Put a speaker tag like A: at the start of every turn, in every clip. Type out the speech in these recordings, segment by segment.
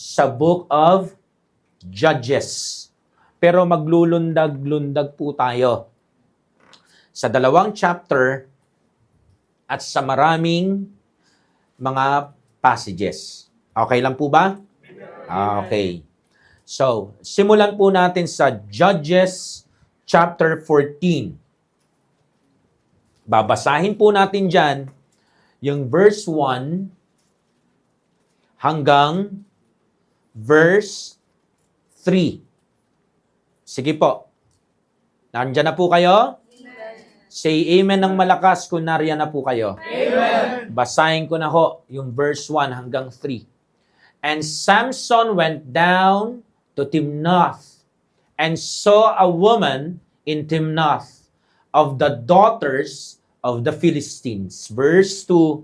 A: sa book of Judges. Pero maglulundag-lundag po tayo sa 2 chapter at sa maraming mga passages. Okay lang po ba? Okay. So, simulan po natin sa Judges chapter 14. Babasahin po natin dyan yung verse 1 hanggang verse 3. Sige po. Nandyan na po kayo? Say amen ng malakas kung nariyan na po kayo.
B: Amen.
A: Basahin ko na ho yung verse 1 hanggang 3. And Samson went down to Timnath and saw a woman in Timnath of the daughters of the Philistines. Verse 2,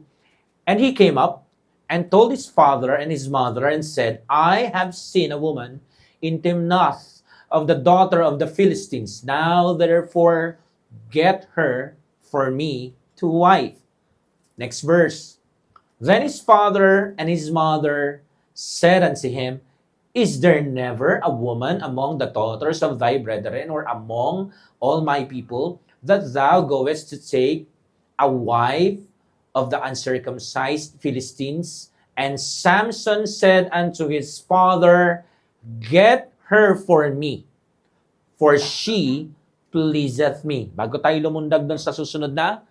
A: and he came up and told his father and his mother and said, I have seen a woman in Timnath of the daughter of the Philistines. Now therefore get her for me to wife. Next verse. Then his father and his mother said unto him, Is there never a woman among the daughters of thy brethren, or among all my people, that thou goest to take a wife of the uncircumcised Philistines? And Samson said unto his father, Get her for me, for she pleaseth me. Bago tayo lumundag doon sa susunod na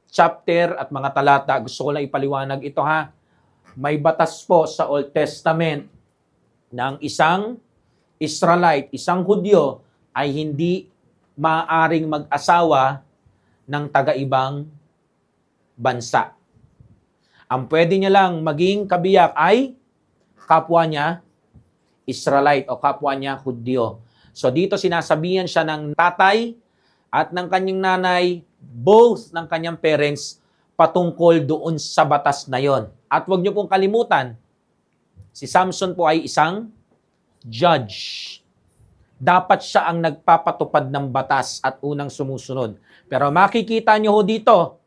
A: chapter at mga talata, gusto ko lang ipaliwanag ito ha. May batas po sa Old Testament ng isang Israelite, isang Hudyo, ay hindi maaaring mag-asawa ng taga-ibang bansa. Ang pwede niya lang maging kabiyak ay kapwa niya Israelite o kapwa niya Hudyo. So dito sinasabihan siya ng tatay at ng kanyang nanay, both ng kanyang parents, patungkol doon sa batas na yon. At huwag niyo pong kalimutan, si Samson po ay isang judge. Dapat siya ang nagpapatupad ng batas at unang sumusunod. Pero makikita niyo ho dito,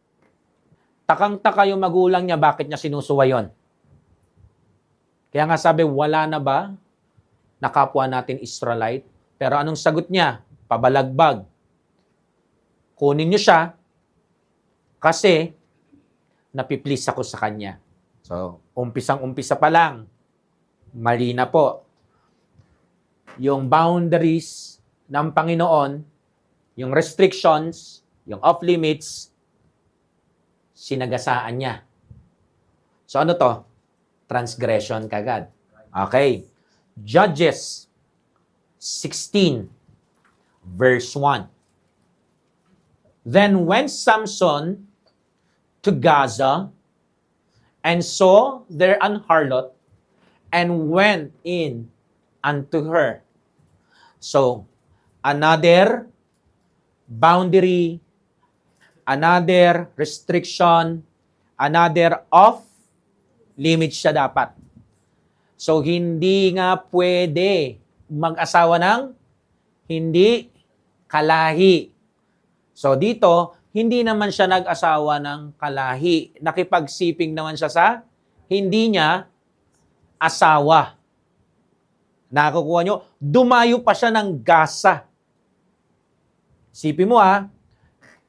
A: takang-taka yung magulang niya, bakit niya sinusuwa yon? Kaya nga sabi, wala na ba na kapwa natin Israelite? Pero anong sagot niya? Pabalagbag. Kunin niyo siya kasi napiplease ako sa kanya. So, umpisang-umpisa pa lang, mali na po. Yung boundaries ng Panginoon, yung restrictions, yung off-limits, sinagasaan niya. So, ano to? Transgression kagad. Okay. Judges 16, verse 1. Then went Samson to Gaza, and saw there an harlot, and went in unto her. So, another boundary, another restriction, another off-limit siya dapat. So, hindi nga pwede mag-asawa ng hindi kalahi. So, dito, hindi naman siya nag-asawa ng kalahi. Nakipagsiping naman siya sa hindi niya asawa. Nakukuha nyo? Dumayo pa siya ng Gaza. Sipin mo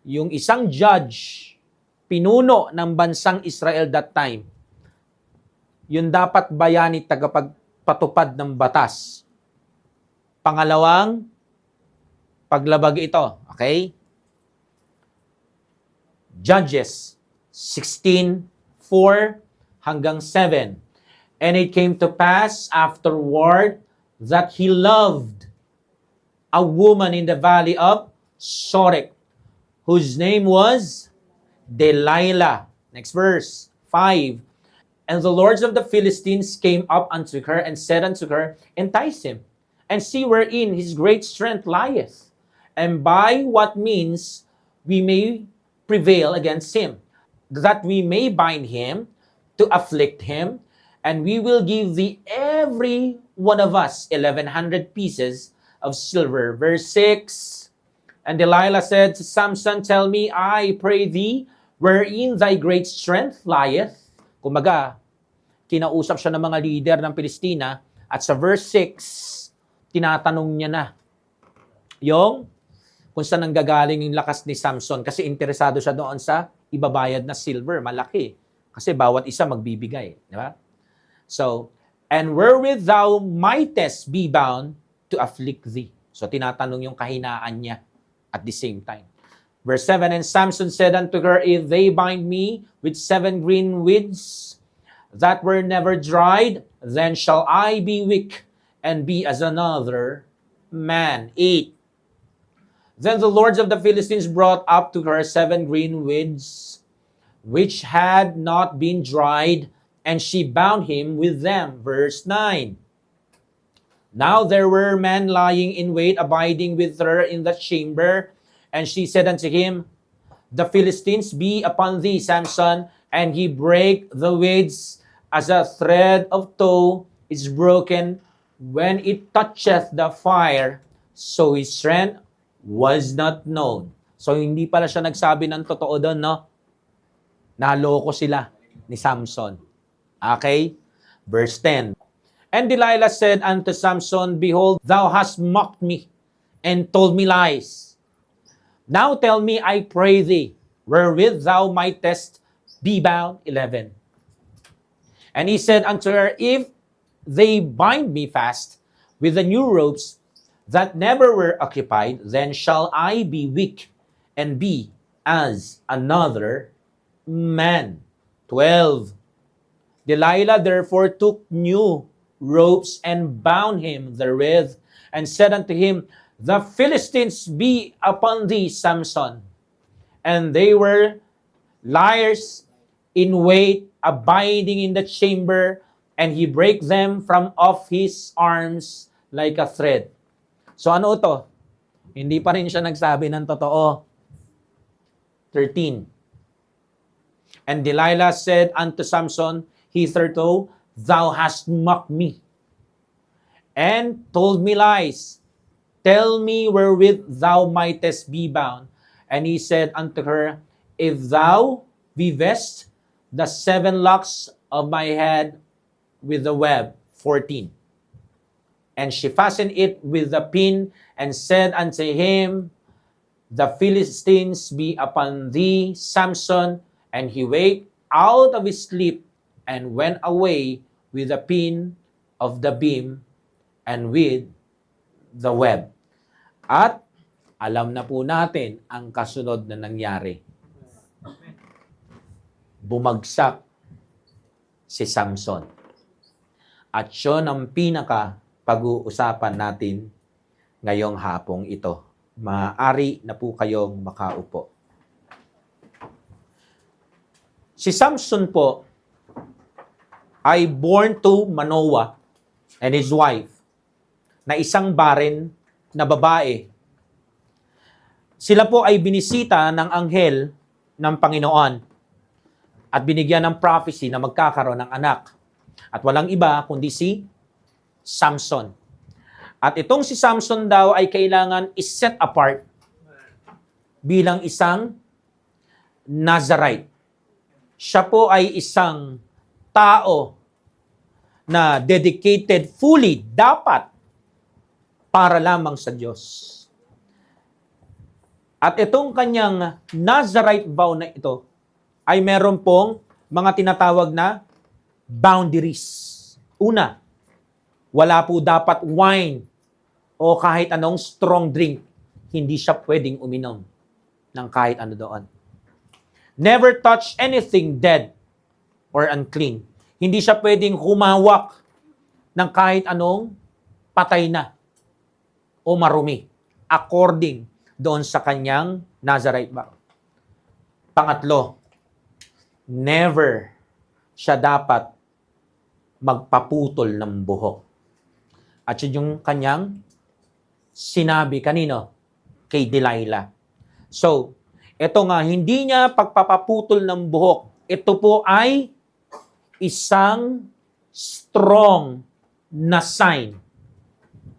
A: yung isang judge, pinuno ng bansang Israel that time, yun dapat bayani tagapagpatupad ng batas. Pangalawang, paglabag ito. Okay? Judges 16:4 hanggang 7. And it came to pass afterward that he loved a woman in the valley of Sorek, whose name was Delilah. Next verse, 5. And the lords of the Philistines came up unto her and said unto her, Entice him, and see wherein his great strength lieth, and by what means we may prevail against him, that we may bind him, to afflict him, and we will give thee every one of us 1,100 pieces of silver. Verse 6, and Delilah said to Samson, Tell me, I pray thee, wherein thy great strength lieth. Kumaga, kinausap siya ng mga leader ng Palestina at sa verse 6, tinatanong niya na yung kung saan nanggagaling yung lakas ni Samson kasi interesado siya doon sa ibabayad na silver, malaki. Kasi bawat isa magbibigay, di ba? So, and wherewith thou mightest be bound to afflict thee. So, tinatanong yung kahinaan niya at the same time. Verse 7, and Samson said unto her, if they bind me with 7 green weeds that were never dried, then shall I be weak and be as another man. 8. Then the lords of the Philistines brought up to her 7 green weeds, which had not been dried, and she bound him with them. Verse 9. Now there were men lying in wait, abiding with her in the chamber, and she said unto him, the Philistines be upon thee, Samson, and he break the weeds as a thread of tow is broken when it toucheth the fire, so his strength was not known. So, hindi pala siya nagsabi ng totoo doon, no? Naloko sila ni Samson. Okay? Verse 10. And Delilah said unto Samson, behold, thou hast mocked me, and told me lies. Now tell me, I pray thee, wherewith thou mightest be bound. 11. And he said unto her, if they bind me fast with the new ropes, that never were occupied, then shall I be weak and be as another man. 12. Delilah therefore took new ropes and bound him therewith, and said unto him, the Philistines be upon thee, Samson. And they were liars in wait, abiding in the chamber, and he brake them from off his arms like a thread. So ano to? Hindi pa rin siya nagsabi ng totoo. 13. And Delilah said unto Samson, hitherto thou hast mocked me, and told me lies. Tell me wherewith thou mightest be bound. And he said unto her, if thou weavest the 7 locks of my head with the web. 14. And she fastened it with the pin, and said unto him, the Philistines be upon thee, Samson. And he waked out of his sleep, and went away with the pin of the beam, and with the web. At alam na po natin ang kasunod na nangyari. Bumagsak si Samson. At yun ang pag-uusapan natin ngayong hapong ito. Maaari na po kayong makaupo. Si Samson po ay born to Manoah and his wife na isang barren na babae. Sila po ay binisita ng anghel ng Panginoon at binigyan ng prophecy na magkakaroon ng anak. At walang iba kundi si Samson. At itong si Samson daw ay kailangan is-set apart bilang isang Nazarite. Siya po ay isang tao na dedicated fully, dapat, para lamang sa Diyos. At itong kanyang Nazarite vow na ito ay meron pong mga tinatawag na boundaries. Una, wala po dapat wine o kahit anong strong drink. Hindi siya pwedeng uminom ng kahit ano doon. Never touch anything dead or unclean. Hindi siya pwedeng humawak ng kahit anong patay na o marumi according doon sa kanyang Nazarite vow. Pangatlo, never siya dapat magpaputol ng buhok. At yun yung kanyang sinabi kanino? Kay Delilah. So, ito nga, hindi niya pagpapaputol ng buhok. Ito po ay isang strong na sign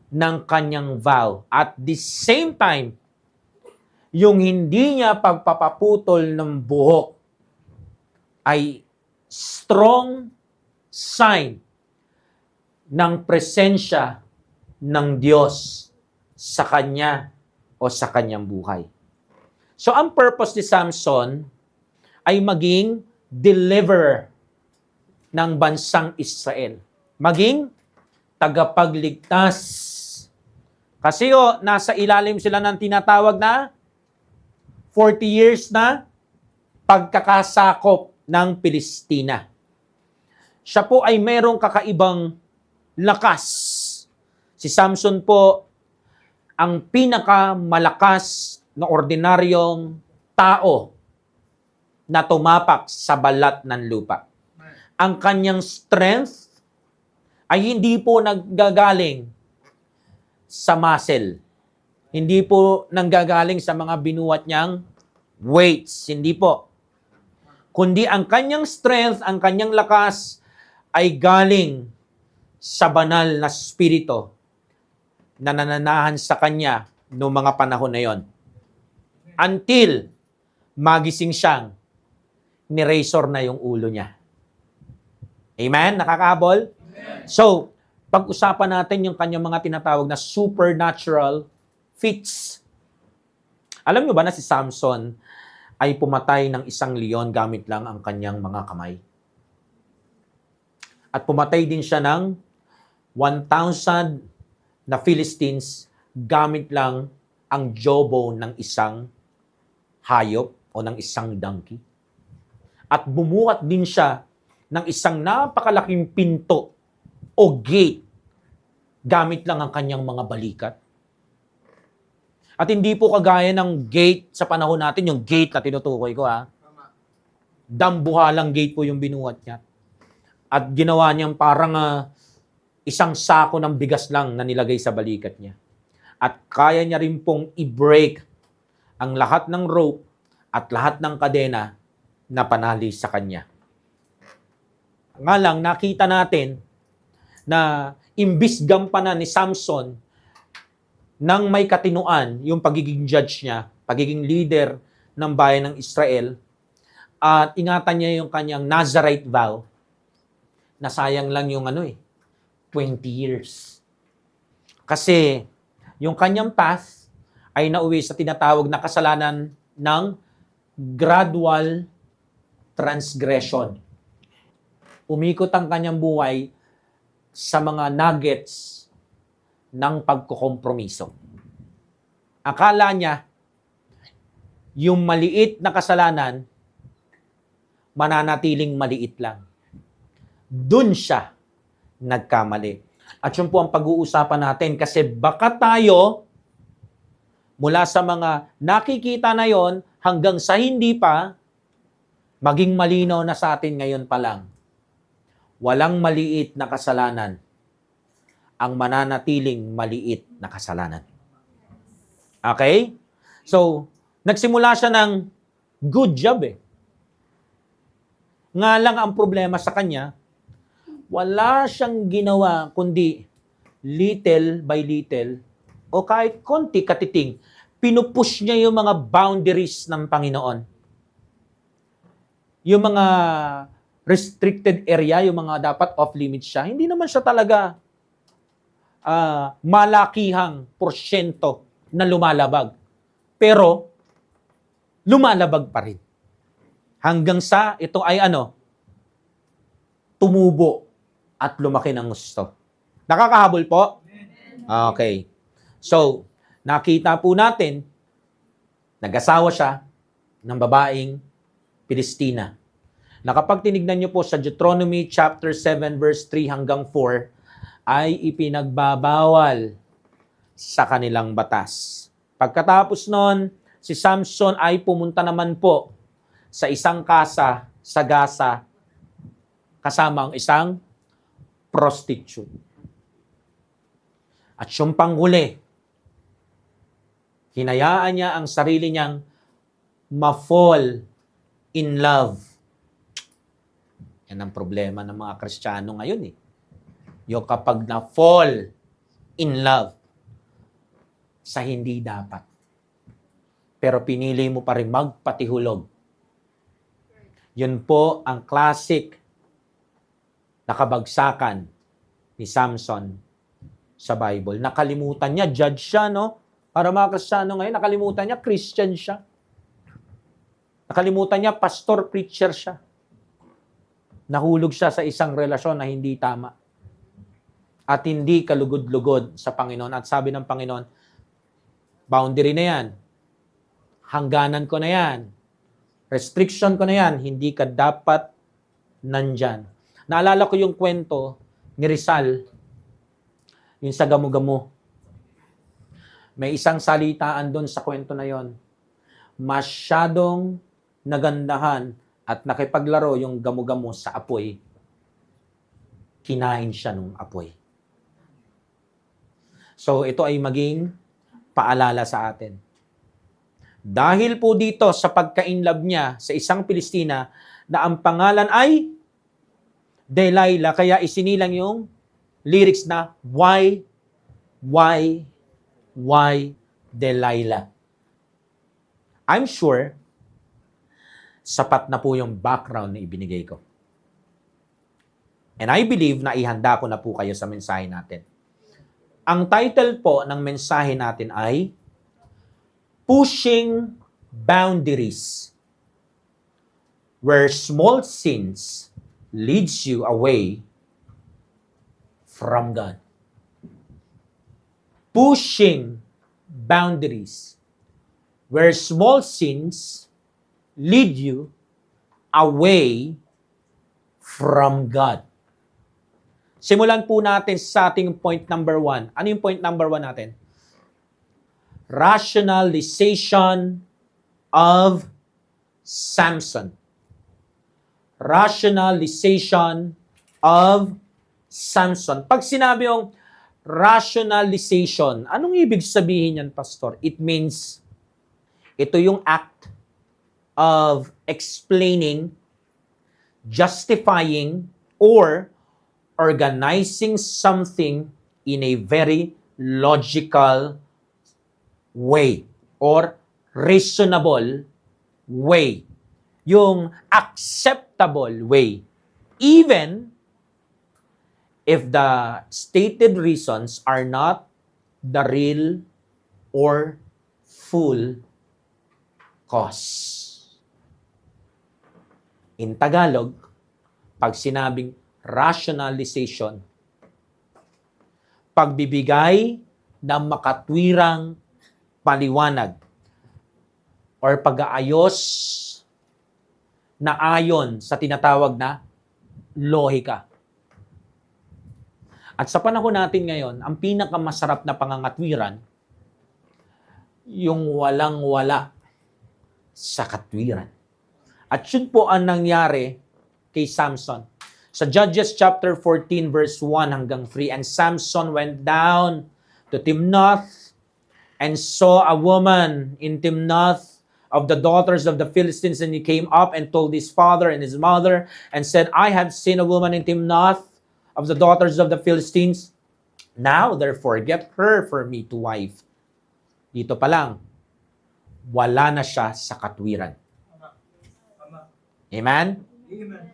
A: ng kanyang vow. At the same time, yung hindi niya pagpapaputol ng buhok ay strong sign ng presensya ng Diyos sa kanya o sa kanyang buhay. So, ang purpose ni Samson ay maging deliverer ng bansang Israel. Maging tagapagligtas. Kasi nasa ilalim sila ng tinatawag na 40 years na pagkakasakop ng Pilistina. Siya po ay merong kakaibang lakas. Si Samson po ang pinakamalakas na ordinaryong tao na tumapak sa balat ng lupa. Ang kanyang strength ay hindi po naggagaling sa muscle. Hindi po nanggagaling sa mga binuhat niyang weights. Hindi po. Kundi ang kanyang strength, ang kanyang lakas ay galing sa banal na spirito na nananahan sa kanya noong mga panahon na yon. Until magising siyang ni-razor na yung ulo niya. Amen? Nakakahabol? Amen. So, pag-usapan natin yung kanyang mga tinatawag na supernatural feats. Alam niyo ba na si Samson ay pumatay ng isang leon gamit lang ang kanyang mga kamay? At pumatay din siya ng 1,000 na Philistines gamit lang ang jawbone ng isang hayop o ng isang donkey. At bumuhat din siya ng isang napakalaking pinto o gate gamit lang ang kanyang mga balikat. At hindi po kagaya ng gate sa panahon natin, yung gate na tinutukoy ko dambuhalang gate po yung binuhat niya. At ginawa niyang parang isang sako ng bigas lang na nilagay sa balikat niya. At kaya niya rin pong i-break ang lahat ng rope at lahat ng kadena na panali sa kanya. Nga lang, nakita natin na imbis gampanan ni Samson nang may katinuan yung pagiging judge niya, pagiging leader ng bayan ng Israel, at ingatan niya yung kanyang Nazarite vow, na sayang lang yung 20 years. Kasi yung kanyang path ay nauwi sa tinatawag na kasalanan ng gradual transgression. Umikot ang kanyang buhay sa mga nuggets ng pagkukompromiso. Akala niya, yung maliit na kasalanan, mananatiling maliit lang. Doon siya nagkamali. At yun po ang pag-uusapan natin kasi baka tayo, mula sa mga nakikita na yon hanggang sa hindi pa, maging malinaw na sa atin ngayon pa lang. Walang maliit na kasalanan ang mananatiling maliit na kasalanan. Okay? So, nagsimula siya ng good job Nga lang ang problema sa kanya, wala siyang ginawa kundi little by little o kahit konti katiting, pinupush niya yung mga boundaries ng Panginoon. Yung mga restricted area, yung mga dapat off-limits siya, hindi naman siya talaga malakihang porsyento na lumalabag. Pero, lumalabag pa rin. Hanggang sa ito ay tumubo at lumaki ng gusto. Nakakahabol po? Okay. So, nakita po natin, nag-asawa siya ng babaeng Pilistina. Na kapag tinignan niyo po sa Deuteronomy chapter 7 verse 3 hanggang 4, ay ipinagbabawal sa kanilang batas. Pagkatapos nun, si Samson ay pumunta naman po sa isang casa sa Gaza kasama ang isang prostitute. At yung panghuli, hinayaan niya ang sarili niyang ma-fall in love. Yan ang problema ng mga Kristiyano ngayon Yung kapag na-fall in love sa hindi dapat. Pero pinili mo pa rin magpatihulog. Yun po ang classic nakabagsakan ni Samson sa Bible. Nakalimutan niya, judge siya, no? Para mga Kristiyano ngayon, nakalimutan niya, Christian siya. Nakalimutan niya, pastor, preacher siya. Nahulog siya sa isang relasyon na hindi tama. At hindi kalugod-lugod sa Panginoon. At sabi ng Panginoon, boundary na yan. Hangganan ko na yan. Restriction ko na yan. Hindi ka dapat nandyan. Naalala ko yung kwento ni Rizal, yung sa Gamo-Gamo. May isang salitaan doon sa kwento na yon. Masyadong nagandahan at nakipaglaro yung Gamo-Gamo sa apoy. Kinain siya nung apoy. So, ito ay maging paalala sa atin. Dahil po dito sa pagka-inlove niya sa isang Pilistina na ang pangalan ay Delilah, kaya isinilang yung lyrics na why Delilah? I'm sure sapat na po yung background na ibinigay ko. And I believe na ihanda ko na po kayo sa mensahe natin. Ang title po ng mensahe natin ay Pushing Boundaries, where small sins leads you away from God. Pushing boundaries, where small sins lead you away from God. Simulan po natin sa ating point number 1. Ano yung point number 1 natin? Rationalization of Samson. Rationalization of Samson. Pag sinabi yung rationalization, anong ibig sabihin yan, Pastor? It means, ito yung act of explaining, justifying, or organizing something in a very logical way or reasonable way. Yung acceptable way. Even if the stated reasons are not the real or full cause. In Tagalog, pag sinabing rationalization, pagbibigay ng makatwirang paliwanag or pag-aayos na ayon sa tinatawag na lohika. At sa panahon natin ngayon, ang pinakamasarap na pangangatwiran, yung walang-wala sa katwiran. At yun po ang nangyari kay Samson. Sa Judges chapter 14 verse 1 hanggang 3, and Samson went down to Timnath and saw a woman in Timnath of the daughters of the Philistines, and he came up and told his father and his mother and said, I have seen a woman in Timnath of the daughters of the Philistines. Now therefore get her for me to wife. Dito pa lang, wala na siya sa katwiran. Amen? Amen.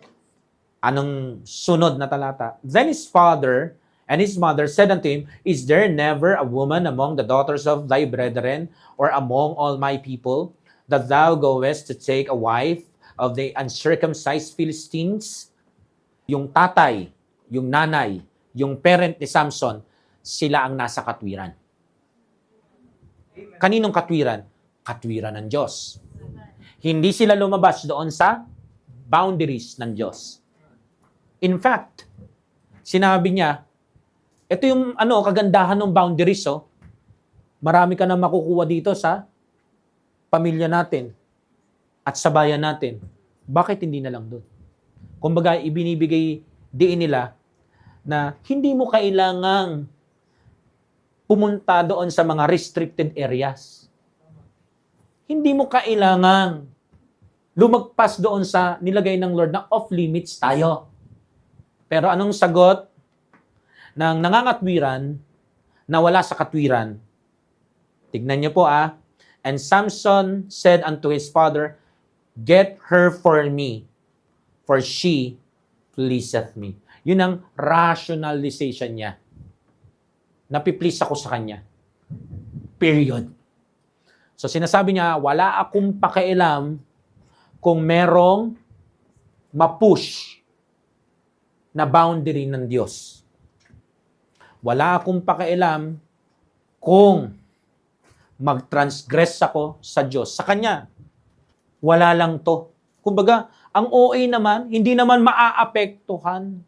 A: Anong sunod na talata? Then his father and his mother said unto him, Is there never a woman among the daughters of thy brethren, or among all my people, that thou goest to take a wife of the uncircumcised Philistines? Yung tatay, yung nanay, yung parent ni Samson, sila ang nasa katwiran. Kaninong katwiran? Katwiran ng Diyos. Hindi sila lumabas doon sa boundaries ng Diyos. In fact, sinabi niya, ito yung kagandahan ng boundaries. Marami ka na makukuha dito sa pamilya natin at sa bayan natin. Bakit hindi na lang doon? Kumbaga, ibinibigay diin nila na hindi mo kailangang pumunta doon sa mga restricted areas. Hindi mo kailangang lumagpas doon sa nilagay ng Lord na off-limits tayo. Pero anong sagot ng nangangatwiran na wala sa katwiran? Tignan niyo po And Samson said unto his father, Get her for me, for she pleaseth me. Yun ang rationalization niya. Napiplease ako sa kanya. Period. So sinasabi niya, wala akong pakialam kung merong ma-push na boundary ng Diyos. Wala akong pakialam kung mag-transgress ako sa Diyos. Sa Kanya, wala lang to. Kumbaga, ang OA naman, hindi naman maaapektuhan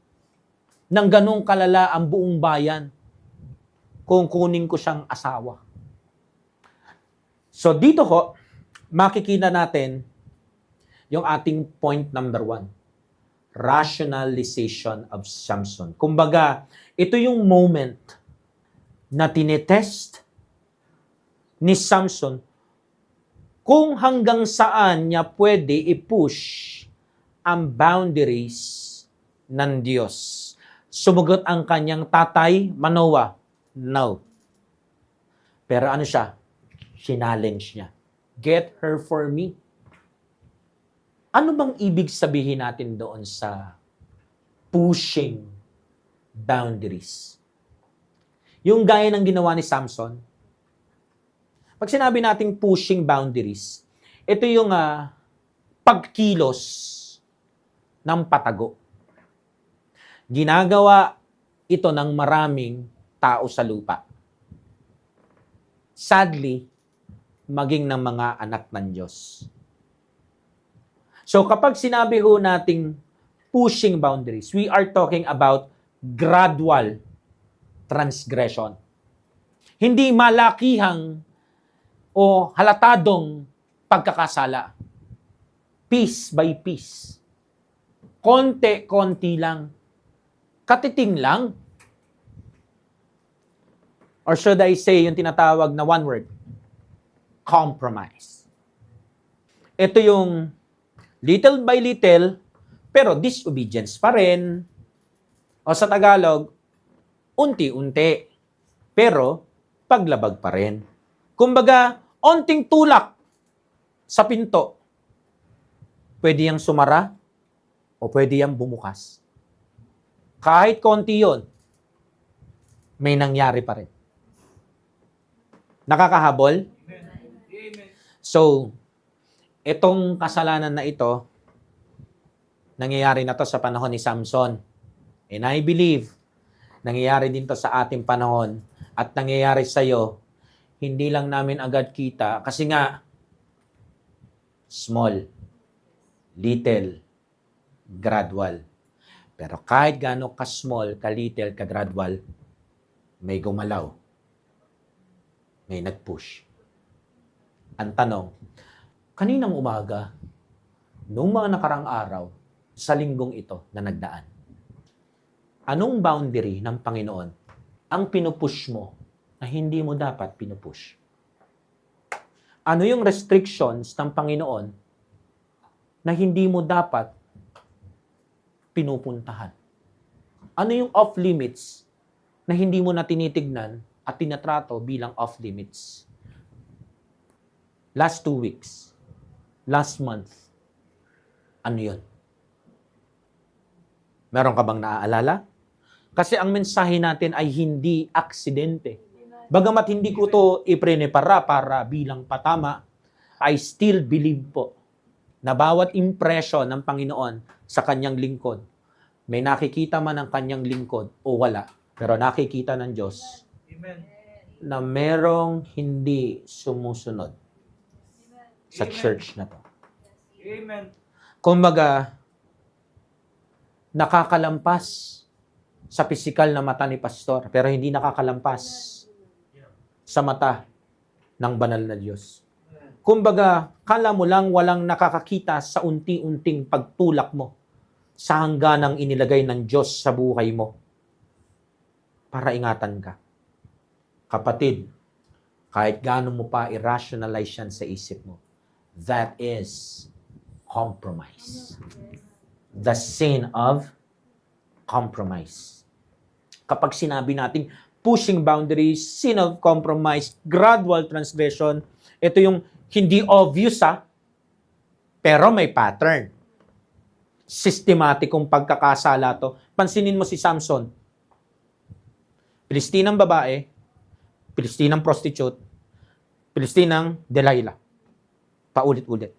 A: ng ganong kalala ang buong bayan kung kunin ko siyang asawa. So dito ko, makikita natin yung ating point number 1. Rationalization of Samson. Kumbaga, ito yung moment na tinetest ni Samson kung hanggang saan niya pwede i-push ang boundaries ng Diyos. Sumugot ang kanyang tatay, Manoah, no. Pero ano siya? Challenge niya. Get her for me. Ano bang ibig sabihin natin doon sa pushing boundaries? Yung gaya ng ginawa ni Samson, pag sinabi nating pushing boundaries, ito yung pagkilos ng patago. Ginagawa ito ng maraming tao sa lupa. Sadly, maging ng mga anak ng Diyos. So kapag sinabi ho nating pushing boundaries, we are talking about gradual transgression. Hindi malakihang o halatadong pagkakasala. Piece by piece. Konti-konti lang. Katiting lang. Or should I say, yung tinatawag na one word, compromise. Ito yung little by little, pero disobedience pa rin. O sa Tagalog, unti-unti, pero paglabag pa rin. Kumbaga, onting tulak sa pinto. Pwede yang sumara o pwede yang bumukas. Kahit konti yon, may nangyari pa rin. Nakakahabol?
B: Amen.
A: So, itong kasalanan na ito, nangyayari na to sa panahon ni Samson. And I believe, nangyayari din to sa ating panahon at nangyayari sa iyo, hindi lang namin agad kita kasi nga, small, little, gradual. Pero kahit gaano ka-small, ka-little, ka-gradual, may gumalaw. May nag-push. Ang tanong, kaninang umaga, noong mga nakarang araw, sa linggong ito na nagdaan, anong boundary ng Panginoon ang pinupush mo na hindi mo dapat pinupush? Ano yung restrictions ng Panginoon na hindi mo dapat pinupuntahan? Ano yung off-limits na hindi mo na tinitignan at tinatrato bilang off-limits? Last 2 weeks, last month, ano yun? Meron ka bang naaalala? Kasi ang mensahe natin ay hindi aksidente. Bagamat hindi ko to iprenepara para bilang patama, I still believe po na bawat impression ng Panginoon sa kanyang lingkod, may nakikita man ang kanyang lingkod o wala, pero nakikita ng Diyos
B: Amen.
A: na merong hindi sumusunod sa
B: Amen.
A: church na to.
B: Amen.
A: Kumbaga, nakakalampas sa pisikal na mata ni pastor, pero hindi nakakalampas sa mata ng banal na Diyos. Kumbaga, kala mo lang walang nakakakita sa unti-unting pagtulak mo sa hangganang inilagay ng Diyos sa buhay mo para ingatan ka. Kapatid, kahit gaano mo pa i-rationalize yan sa isip mo, that is compromise. The sin of compromise. Kapag sinabi natin pushing boundaries, sin of compromise, gradual transgression, ito yung hindi obvious pero may pattern. Sistematikong pagkakasala to. Pansinin mo si Samson. Pilistinang babae, Pilistinang prostitute, Pilistinang Delilah. Paulit-ulit.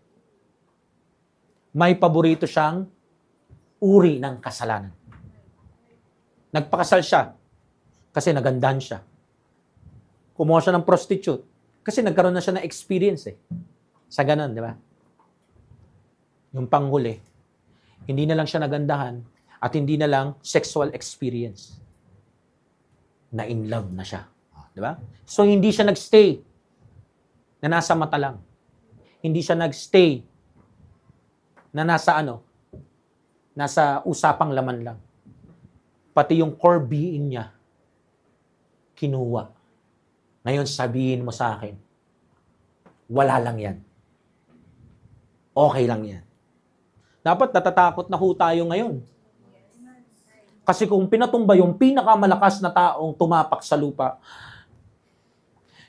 A: May paborito siyang uri ng kasalanan. Nagpakasal siya kasi nagandahan siya. Kumuha siya ng prostitute kasi nagkaroon na siya ng experience sa ganun, di ba? Yung panghuli, hindi na lang siya nagandahan at hindi na lang sexual experience. Na in love na siya. Di ba? So, hindi siya nagstay na nasa mata lang. Hindi siya nagstay na nasa usapang laman lang. Pati yung core being niya, kinuha. Ngayon, sabihin mo sa akin, wala lang yan. Okay lang yan. Dapat natatakot na ho tayo ngayon. Kasi kung pinatumba yung pinakamalakas na taong tumapak sa lupa,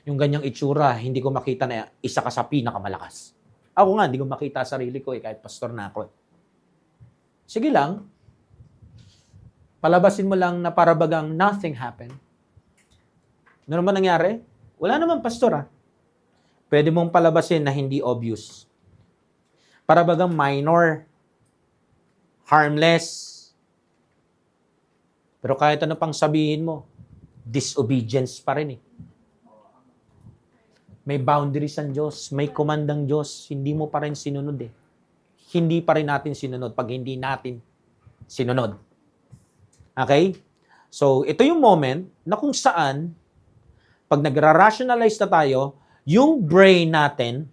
A: yung ganyang itsura, hindi ko makita na isa ka sa pinakamalakas. Ako nga, hindi ko makita sarili ko kahit pastor na ako. Sige lang, palabasin mo lang na parabagang nothing happened. Ano naman nangyari? Wala naman, pastor. Pwede mong palabasin na hindi obvious. Parabagang minor, harmless. Pero kahit ano pang sabihin mo, disobedience pa rin . May boundaries ang Diyos, may komandang Diyos, hindi mo pa rin sinunod . Hindi pa rin natin sinunod pag hindi natin sinunod. Okay? So, ito yung moment na kung saan, pag nagra-rationalize na tayo, yung brain natin,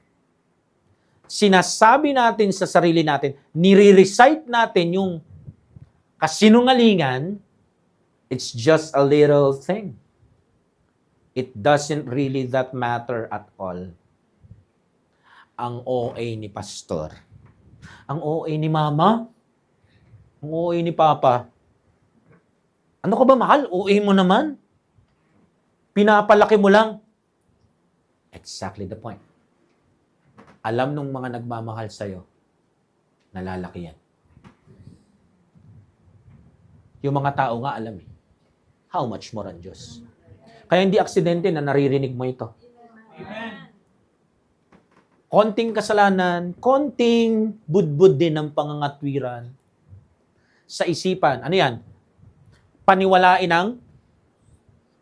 A: sinasabi natin sa sarili natin, nire-recite natin yung kasinungalingan, it's just a little thing. It doesn't really that matter at all. Ang OA ni pastor. Ang OA ni mama. Ang OA ni papa. Ano ka ba, mahal? OA mo naman. Pinapalaki mo lang. Exactly the point. Alam nung mga nagmamahal sa'yo, nalalaki yan. Yung mga tao nga alam . How much more ang Diyos? Kaya hindi aksidente na naririnig mo ito.
B: Amen.
A: Konting kasalanan, konting budbud din ng pangangatwiran sa isipan. Ano yan? Paniwalain ang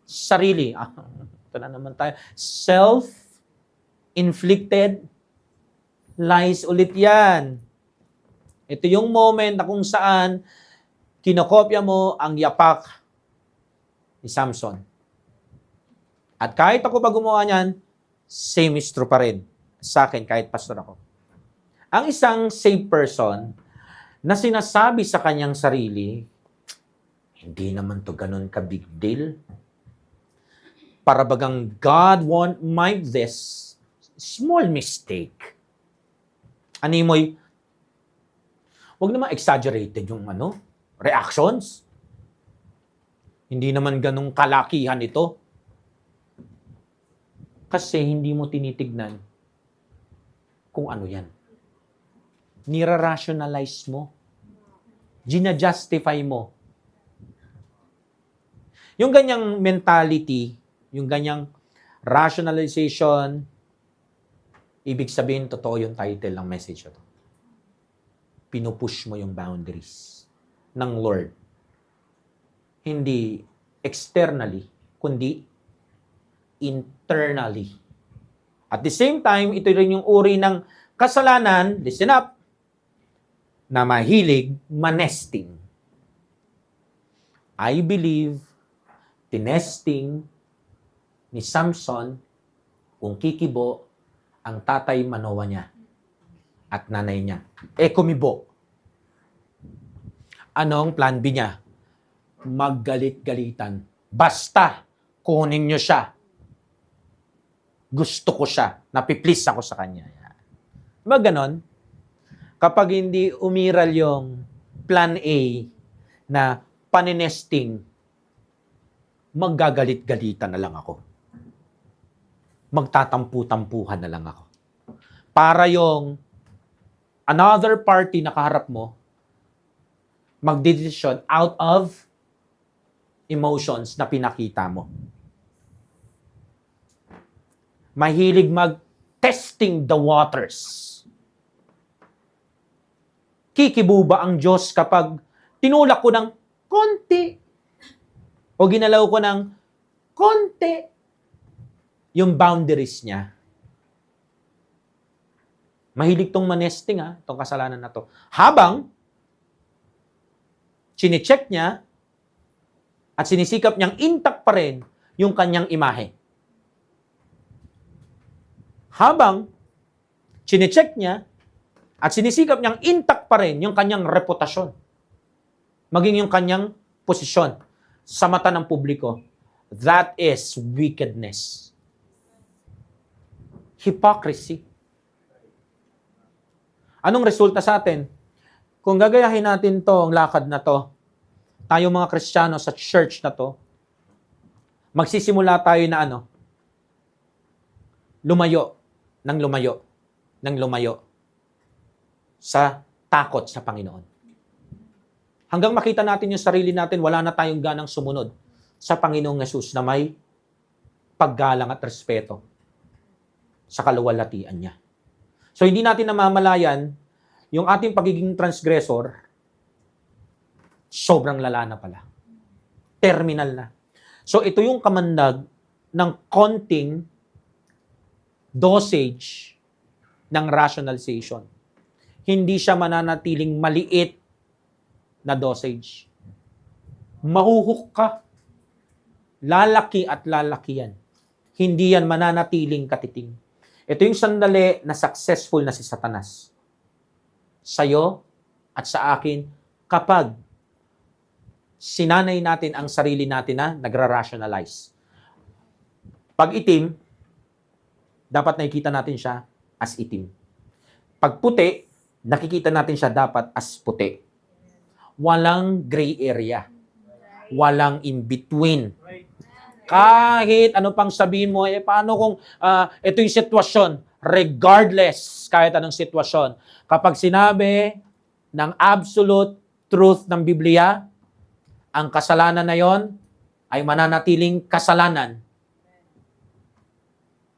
A: sarili. Ito na naman tayo. Self-inflicted lies ulit yan. Ito yung moment na kung saan kinokopya mo ang yapak ni Samson. At kahit ako pa gumawa niyan, same is true pa rin sa akin kahit pastor ako. Ang isang saved person na sinasabi sa kanyang sarili, hindi naman to ganun ka big deal. Para bagang God won't mind this small mistake. Animoy, wag naman exaggerated yung reactions. Hindi naman ganung kalakihan ito. Kasi hindi mo tinitignan kung ano yan. Nira-rationalize mo. Gina-justify mo. Yung ganyang mentality, yung ganyang rationalization, ibig sabihin, totoo yung title ng message ito. Pinupush mo yung boundaries ng Lord. Hindi externally, kundi internally. At the same time, ito rin yung uri ng kasalanan, listen up, na mahilig manesting. I believe, tinesting ni Samson kung kikibo ang tatay Manoa niya at nanay niya. Kumibo. Anong plan B niya? Maggalit-galitan. Basta, kunin niyo siya. Gusto ko siya. Napiplease ako sa kanya. Diba ganon? Kapag hindi umiral yung plan A na paninesting, maggagalit-galitan na lang ako. Magtatampu-tampuhan na lang ako. Para yung another party na kaharap mo, magdedesisyon out of emotions na pinakita mo. Mahilig mag-testing the waters. Kikibo ba ang Diyos kapag tinulak ko ng konti o ginalaw ko ng konti yung boundaries niya? Mahilig tong manesting itong kasalanan na to. Habang chine-check niya at sinisikap niyang intact pa rin yung kanyang imahe. Habang chine-check niya at sinisikap niyang intact pa rin yung kanyang reputasyon, maging yung kanyang posisyon sa mata ng publiko, that is wickedness. Hypocrisy. Anong resulta sa atin? Kung gagayahin natin ang lakad na to, tayo mga Kristiyano sa church na to, magsisimula tayo na lumayo sa takot sa Panginoon. Hanggang makita natin yung sarili natin, wala na tayong ganang sumunod sa Panginoong Yesus na may paggalang at respeto sa kaluwalhatian niya. So, hindi natin namamalayan yung ating pagiging transgressor, sobrang lala na pala. Terminal na. So, ito yung kamandag ng konting dosage ng rationalization. Hindi siya mananatiling maliit na dosage. Mahuhuk ka. Lalaki at lalaki yan. Hindi yan mananatiling katiting. Ito yung sandali na successful na si Satanas. Sa'yo at sa akin, kapag sinanay natin ang sarili natin na nagra-rationalize. Pag itim, dapat nakikita natin siya as itim. Pag puti, nakikita natin siya dapat as puti. Walang gray area. Walang in-between. Kahit ano pang sabihin mo, paano kung ito yung sitwasyon? Regardless, kahit anong sitwasyon. Kapag sinabi ng absolute truth ng Biblia, ang kasalanan na yon ay mananatiling kasalanan.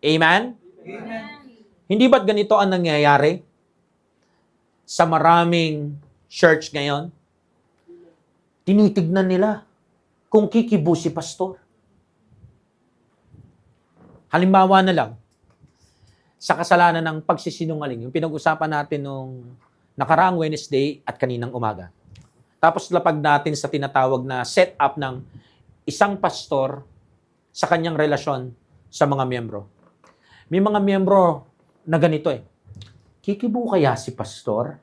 A: Amen?
B: Amen.
A: Hindi ba't ganito ang nangyayari sa maraming church ngayon? Tinitignan nila kung kikibo si pastor. Halimbawa na lang, sa kasalanan ng pagsisinungaling, yung pinag-usapan natin nung nakaraang Wednesday at kaninang umaga. Tapos lapag natin sa tinatawag na setup ng isang pastor sa kanyang relasyon sa mga miyembro. May mga miyembro na ganito Kikibo kaya si pastor?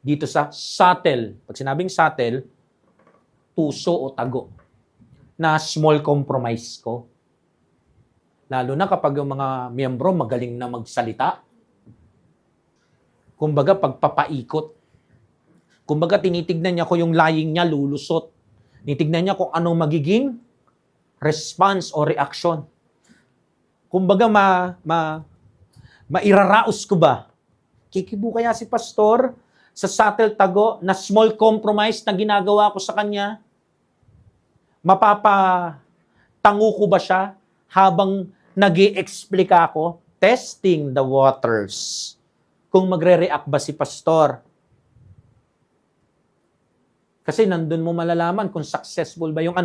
A: Dito sa subtle. Pag sinabing subtle, tuso o tago. Na small compromise ko. Lalo na kapag yung mga miyembro magaling na magsalita. Kumbaga, pagpapaikot. Kumbaga, tinitignan niya ko yung lying niya, lulusot. Tinitignan niya kung anong magiging response o reaction. Kumbaga, mairaraos ko ba? Kikibo kaya si pastor sa subtle tago na small compromise na ginagawa ko sa kanya? Mapapatango ko ba siya habang nag-i-explica ako? Testing the waters. Kung magre-react ba si pastor? Kasi nandun mo malalaman kung successful ba yung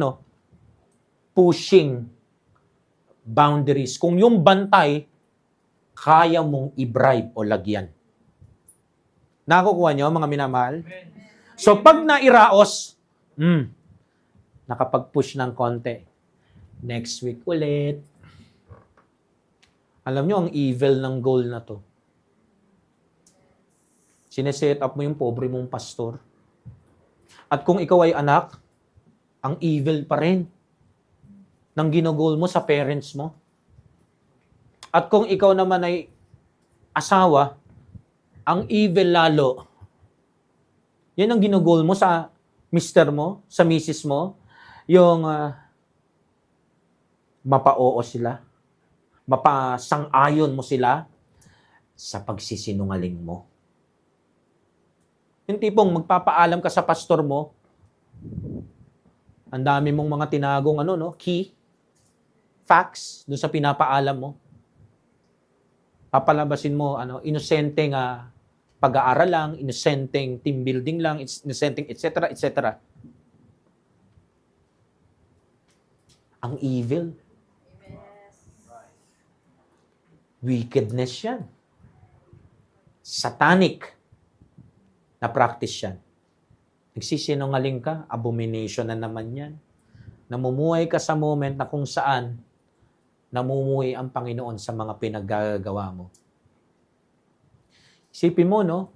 A: pushing boundaries. Kung yung bantay, kaya mong i-bribe o lagyan. Nakukuha nyo, mga minamahal? So, pag nairaos, nakapag-push ng konti. Next week ulit. Alam nyo, ang evil ng goal na to. Sineset up mo yung pobre mong pastor. At kung ikaw ay anak, ang evil pa rin ng ginugol mo sa parents mo. At kung ikaw naman ay asawa, ang evil lalo. Yan ang ginugol mo sa mister mo, sa misis mo, yung mapa-oo sila, mapasang-ayon mo sila sa pagsisinungaling mo. Yung tipong magpapaalam ka sa pastor mo, ang dami mong mga tinagong key, facts, doon sa pinapaalam mo. Papalabasin mo, inosenteng pag-aaral lang, inosenteng team building lang, inosenteng etc. etc. Ang evil. Wickedness yan. Satanic na practice yan. Nagsisinungaling ka, abomination na naman yan. Namumuhay ka sa moment na kung saan namumuhay ang Panginoon sa mga pinaggagawa mo. Isipin mo, no?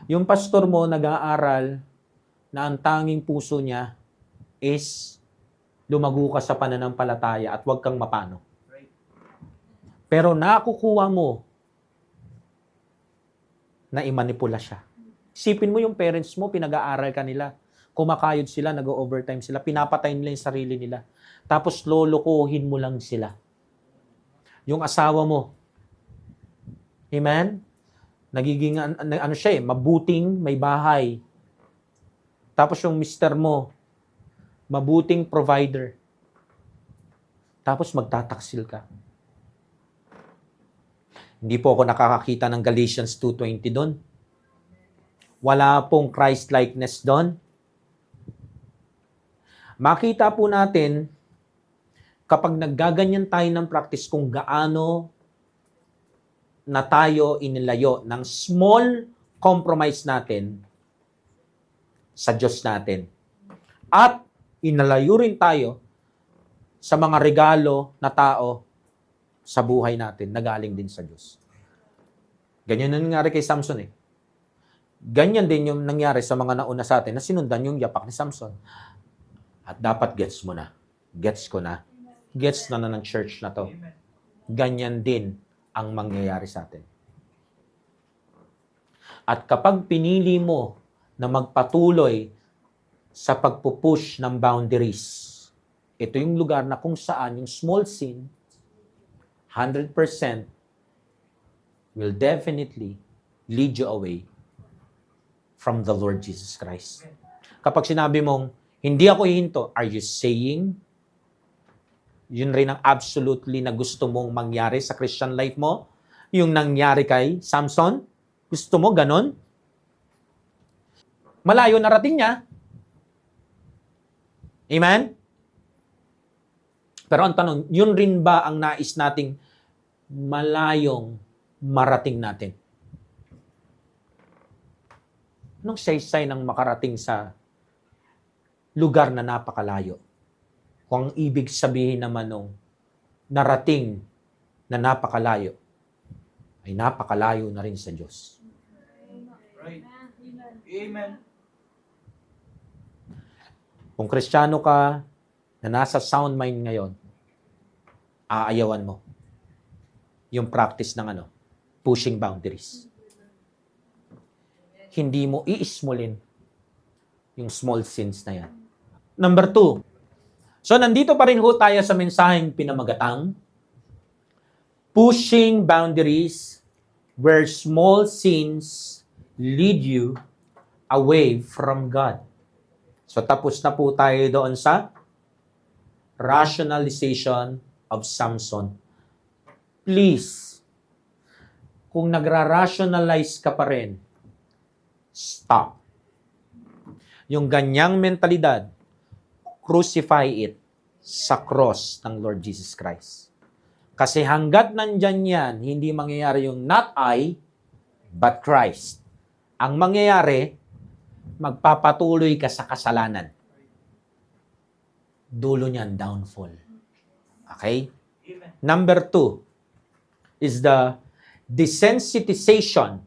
A: Yung pastor mo nag-aaral na ang tanging puso niya is lumago ka sa pananampalataya at huwag kang mapano. Pero nakukuha mo na imanipula siya. Isipin mo yung parents mo, pinag-aaral ka nila. Kumakayod sila, nag-overtime sila, pinapatay nila yung sarili nila. Tapos lolokohin mo lang sila. Yung asawa mo. Amen? Nagiging, mabuting may bahay. Tapos yung mister mo, mabuting provider. Tapos magtataksil ka. Hindi po ako nakakakita ng Galatians 2:20 doon. Wala pong Christ-likeness doon. Makita po natin, kapag naggaganyan tayo ng practice kung gaano na tayo inilayo ng small compromise natin sa Diyos natin. At inalayo rin tayo sa mga regalo na tao sa buhay natin na galing din sa Diyos. Ganyan na nangyari kay Samson . Ganyan din yung nangyari sa mga nauna sa atin na sinundan yung yapak ni Samson. At dapat gets mo na. Gets ko na. Gets na ng church na to. Ganyan din ang mangyayari sa atin. At kapag pinili mo na magpatuloy sa pagpupush ng boundaries, ito yung lugar na kung saan yung small sin 100% will definitely lead you away from the Lord Jesus Christ. Kapag sinabi mong, hindi ako hihinto, are you saying, yun rin ang absolutely na gusto mong mangyari sa Christian life mo? Yung nangyari kay Samson? Gusto mo ganon? Malayo narating niya. Amen? Pero ang tanong, yun rin ba ang nais nating malayong marating natin? Anong saysay ng makarating sa lugar na napakalayo? Kung ang ibig sabihin naman nung narating na napakalayo, ay napakalayo na rin sa Diyos.
B: Right. Amen.
A: Kung Kristiyano ka na nasa sound mind ngayon, aayawan mo yung practice ng pushing boundaries. Hindi mo iismulin yung small sins na yan. Number 2. So, nandito pa rin ho tayo sa mensaheng pinamagatang. Pushing boundaries where small sins lead you away from God. So, tapos na po tayo doon sa rationalization of Samson. Please, kung nagra-rationalize ka pa rin, stop. Yung ganyang mentalidad, crucify it sa cross ng Lord Jesus Christ. Kasi hanggat nandyan yan, hindi mangyayari yung not I, but Christ. Ang mangyayari, magpapatuloy ka sa kasalanan. Dulo niyan, downfall. Okay?
B: Amen.
A: Number 2 is the desensitization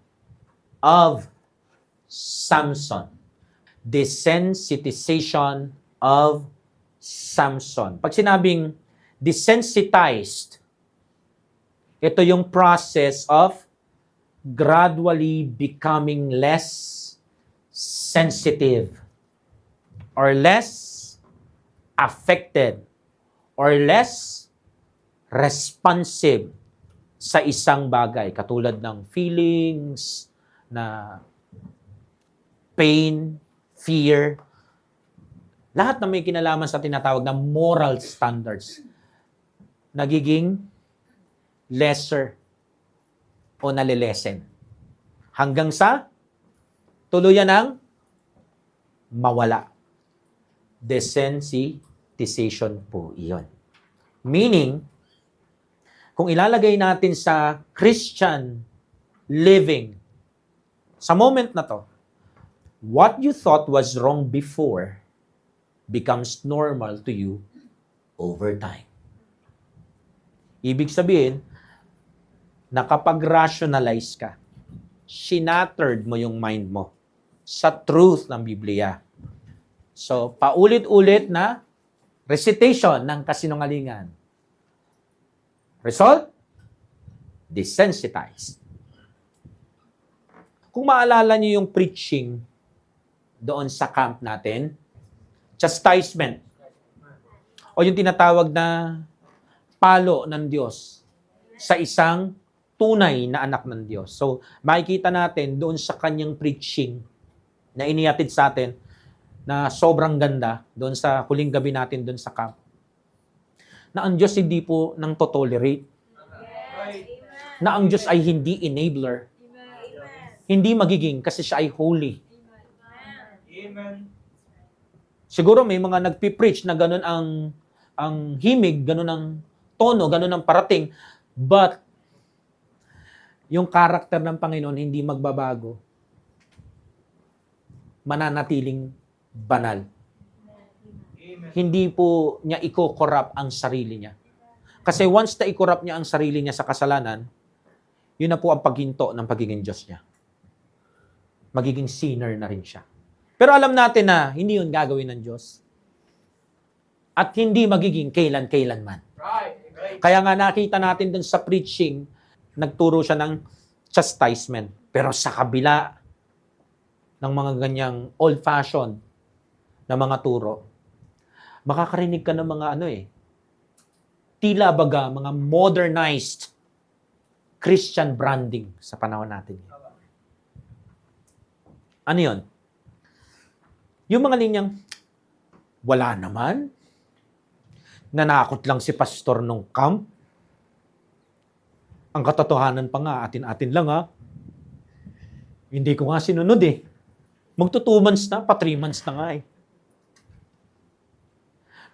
A: of Samson. Desensitization of Samson. Pag sinabing desensitized, ito yung process of gradually becoming less sensitive or less affected or less responsive sa isang bagay katulad ng feelings na pain, fear, lahat na may kinalaman sa tinatawag na moral standards, nagiging lesser o nalilesen. Hanggang sa tuluyan ng mawala. Desensitization po iyon. Meaning, kung ilalagay natin sa Christian living, sa moment na to, what you thought was wrong before becomes normal to you over time. Ibig sabihin, nakapag-rationalize ka. Shinattered mo yung mind mo sa truth ng Biblia. So, paulit-ulit na recitation ng kasinungalingan. Result? Desensitized. Kung maalala niyo yung preaching doon sa camp natin, chastisement, o yung tinatawag na palo ng Diyos sa isang tunay na anak ng Diyos. So, makikita natin doon sa kanyang preaching na inihatid sa atin na sobrang ganda doon sa huling gabi natin doon sa camp. Na ang Diyos hindi po nang tolerate. Na ang Diyos ay hindi enabler. Hindi magiging kasi siya ay holy.
B: Amen.
A: Siguro may mga nagpipreach na ganun ang himig, ganun ang tono, ganun ang parating. But, yung karakter ng Panginoon hindi magbabago. Mananatiling banal.
B: Amen.
A: Hindi po niya i-corrupt ang sarili niya. Kasi once na i-corrupt niya ang sarili niya sa kasalanan, yun na po ang paghinto ng pagiging Diyos niya. Magiging sinner na rin siya. Pero alam natin na hindi yun gagawin ng Diyos. At hindi magiging kailan-kailanman.
B: Right.
A: Kaya nga nakita natin dun sa preaching, nagturo siya ng chastisement. Pero sa kabila ng mga ganyang old-fashioned na mga turo, makakarinig ka ng mga tila baga, mga modernized Christian branding sa panahon natin. Ano yun? Yung mga linyang, wala naman. Nanakot lang si pastor nung camp. Ang katotohanan pa nga, atin-atin lang Hindi ko nga sinunod Magto 2 months na, pa 3 months na nga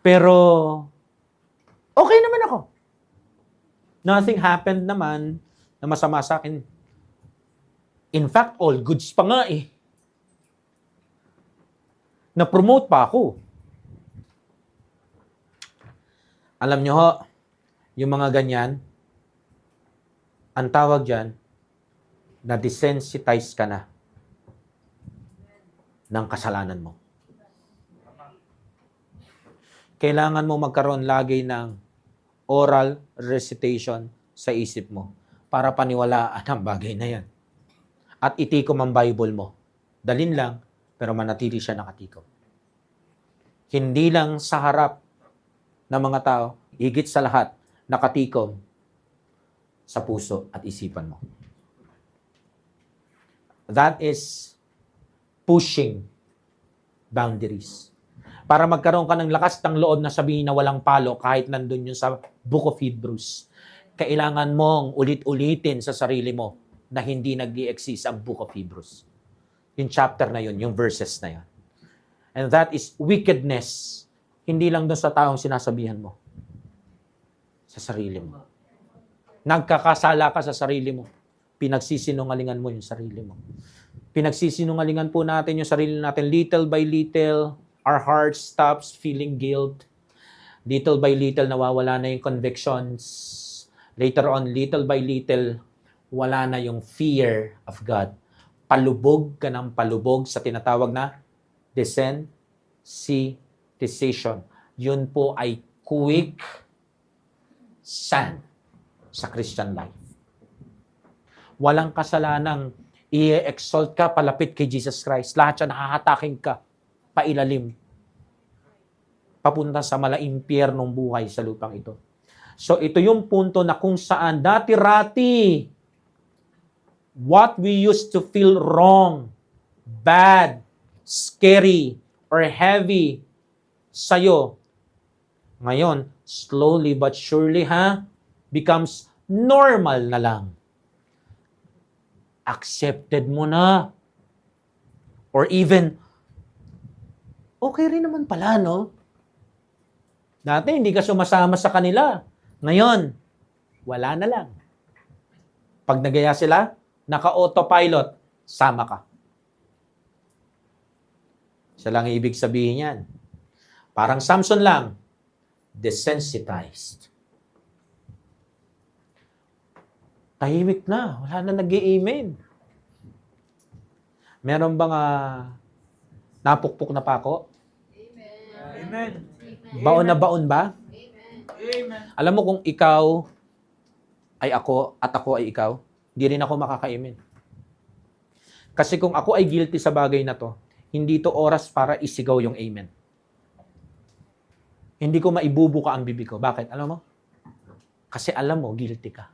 A: Pero, okay naman ako. Nothing happened naman na masama sa akin. In fact, all goods pa nga Na-promote pa ako. Alam nyo yung mga ganyan, ang tawag dyan, na desensitize ka na ng kasalanan mo. Kailangan mo magkaroon lagi ng oral recitation sa isip mo para paniwalaan ang bagay na yan. At itikom ang Bible mo. Dalin lang, pero manatili siya nakatikom. Hindi lang sa harap ng mga tao, higit sa lahat, nakatikom sa puso at isipan mo. That is pushing boundaries. Para magkaroon ka ng lakas ng loob na sabihin na walang palo kahit nandun yun sa Book of Hebrews. Kailangan mong ulit-ulitin sa sarili mo na hindi nag-i-exist ang Book of Hebrews. Yung chapter na yun, yung verses na yun. And that is wickedness. Hindi lang doon sa taong sinasabihan mo. Sa sarili mo. Nagkakasala ka sa sarili mo. Pinagsisinungalingan mo yung sarili mo. Pinagsisinungalingan po natin yung sarili natin. Little by little, our heart stops feeling guilt. Little by little, nawawala na yung convictions. Later on, little by little, wala na yung fear of God. Palubog ka ng palubog sa tinatawag na desensitization. Yun po ay quick sand sa Christian life. Walang kasalanang i-exalt ka palapit kay Jesus Christ. Lahat siya nakahataking ka pailalim. Papunta sa malaimpyernong buhay sa lupang ito. So ito yung punto na kung saan dati-rati what we used to feel wrong, bad, scary or heavy sa'yo, ngayon, slowly but surely, becomes normal na lang. Accepted mo na. Or even, okay rin naman pala, no? Dati hindi ka sumasama sa kanila. Ngayon, wala na lang. Pag nagaya sila, naka-autopilot, sama ka. Siya lang ibig sabihin yan. Parang Samson lang, desensitized. Tahimik na, wala na nag-i-amen. Meron bang napukpok na pako?
B: Amen.
A: Baon na baon ba?
B: Amen.
A: Alam mo kung ikaw ay ako at ako ay ikaw, hindi rin ako makaka-amen. Kasi kung ako ay guilty sa bagay na to, hindi to oras para isigaw yung amen. Hindi ko maibubuka ang bibig ko. Bakit? Alam mo? Kasi alam mo, guilty ka.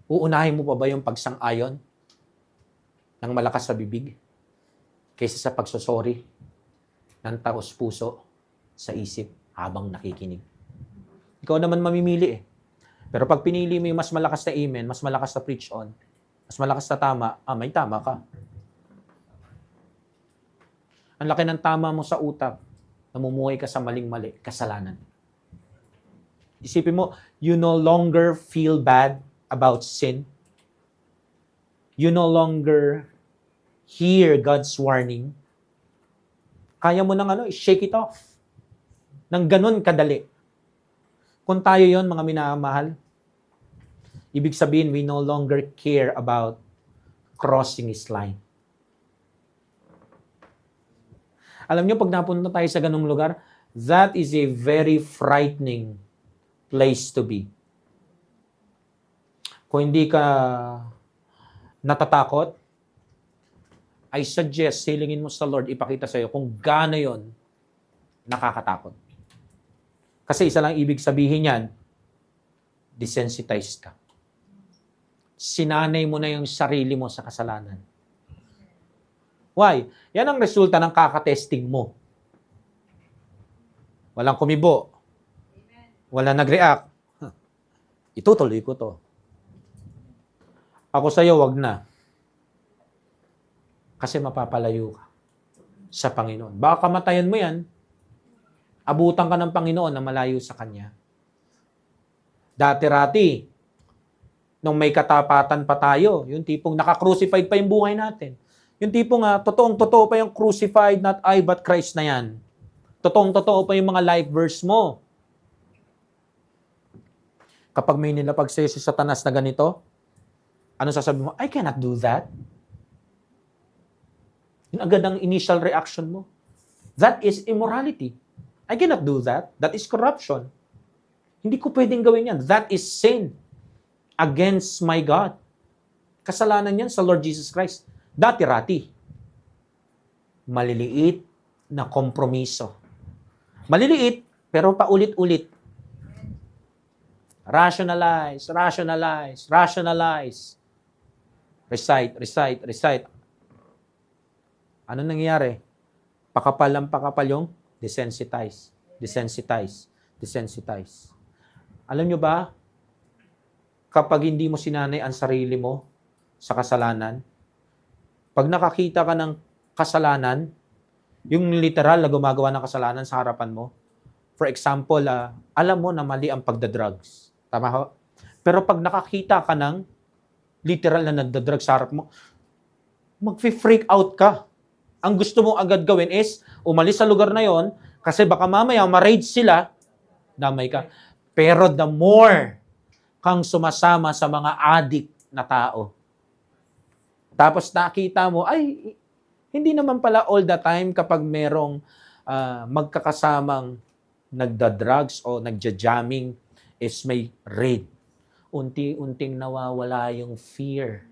A: Uunahin mo pa ba yung pagsang-ayon ng malakas sa bibig kaysa sa pagsosorry ng taos puso sa isip habang nakikinig? Ikaw naman mamimili eh. Pero pag pinili mo yung mas malakas na amen, mas malakas na preach on, mas malakas na tama, may tama ka. Ang laki ng tama mo sa utak, namumuhay ka sa maling-mali, kasalanan. Isipin mo, you no longer feel bad about sin. You no longer hear God's warning. Kaya mo nang shake it off. Nang ganun kadali. Kung tayo yon mga minamahal, ibig sabihin, we no longer care about crossing His line. Alam niyo, pag napunta tayo sa ganung lugar, that is a very frightening place to be. Kung hindi ka natatakot, I suggest silingin mo sa Lord, ipakita sa iyo kung gaano yon nakakatakot. Kasi isa lang ibig sabihin yan, desensitized ka. Sinanay mo na yung sarili mo sa kasalanan. Why? Yan ang resulta ng kakatesting mo. Walang kumibo. Walang nag-react. Itutuloy ko to. Ako sa'yo, wag na. Kasi mapapalayo ka sa Panginoon. Baka kamatayan mo yan, abutan ka ng Panginoon na malayo sa Kanya. Dati-rati, nung may katapatan pa tayo, yung tipong naka-crucified pa yung buhay natin. Yung tipong totoong-totoo pa yung crucified, not I, but Christ na yan. Totoong-totoo pa yung mga life verse mo. Kapag may nilapag sa'yo si Satanas na ganito, ano sasabihin mo? I cannot do that. Yun agad ang initial reaction mo. That is immorality. I cannot do that. That is corruption. Hindi ko pwedeng gawin yan. That is sin against my God. Kasalanan yan sa Lord Jesus Christ. Dati-rati. Maliliit na kompromiso. Maliliit, pero paulit-ulit. Rationalize, rationalize, rationalize. Recite, recite, recite. Ano nangyayari? Pakapal yung desensitize, desensitize, desensitize. Alam nyo ba, kapag hindi mo sinanay ang sarili mo sa kasalanan, pag nakakita ka ng kasalanan, yung literal na gumagawa ng kasalanan sa harapan mo, for example, alam mo na mali ang pagdadrugs. Tama ho? Pero pag nakakita ka ng literal na nagdadrugs sa harap mo, mag-freak out ka. Ang gusto mo agad gawin is umalis sa lugar na yon kasi baka mamaya ma-rage sila, damay ka. Pero the more kang sumasama sa mga addict na tao, tapos nakita mo, ay, hindi naman pala all the time kapag merong magkakasamang nagda-drugs o nagja-jamming is may raid. Unti-unting nawawala yung fear.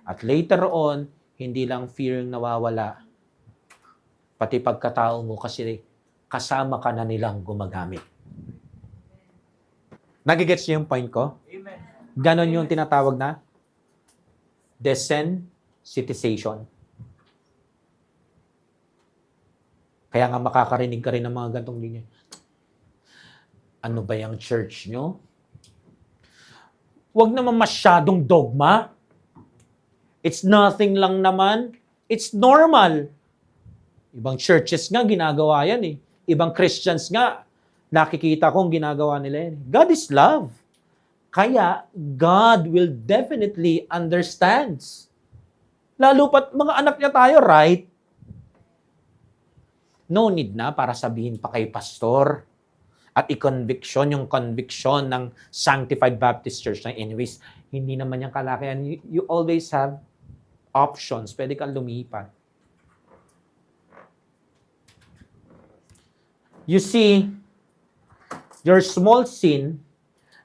A: At later on, hindi lang fear yung nawawala, pati pagkatao mo kasi kasama ka na nilang gumagamit. Nagigets niyo yung point ko?
B: Amen.
A: Ganon yung tinatawag na desensitization. Kaya nga makakarinig ka rin ng mga gantong linya. Ano ba yung church nyo? Huwag naman masyadong dogma. It's nothing lang naman. It's normal. Ibang churches nga ginagawa yan eh. Ibang Christians nga, nakikita kong ginagawa nila yan. God is love. Kaya, God will definitely understands. Lalo pat mga anak niya tayo, right? No need na para sabihin pa kay pastor at yung conviction ng Sanctified Baptist Church na anyways, hindi naman yung kalakihan. You always have options. Pwede kang lumipat. You see, your small sin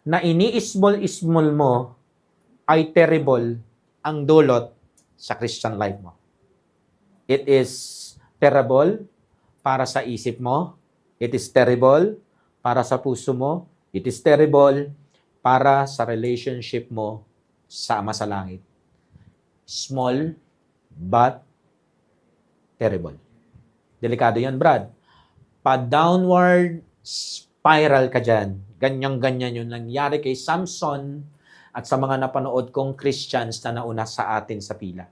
A: na ini-small mo ay terrible ang dulot sa Christian life mo. It is terrible para sa isip mo. It is terrible para sa puso mo. It is terrible para sa relationship mo sa Ama sa Langit. Small but terrible. Delikado yan, Brad. Pa-downward spiral ka dyan. Ganyan-ganyan yun nangyari kay Samson at sa mga napanood kong Christians na nauna sa atin sa pila.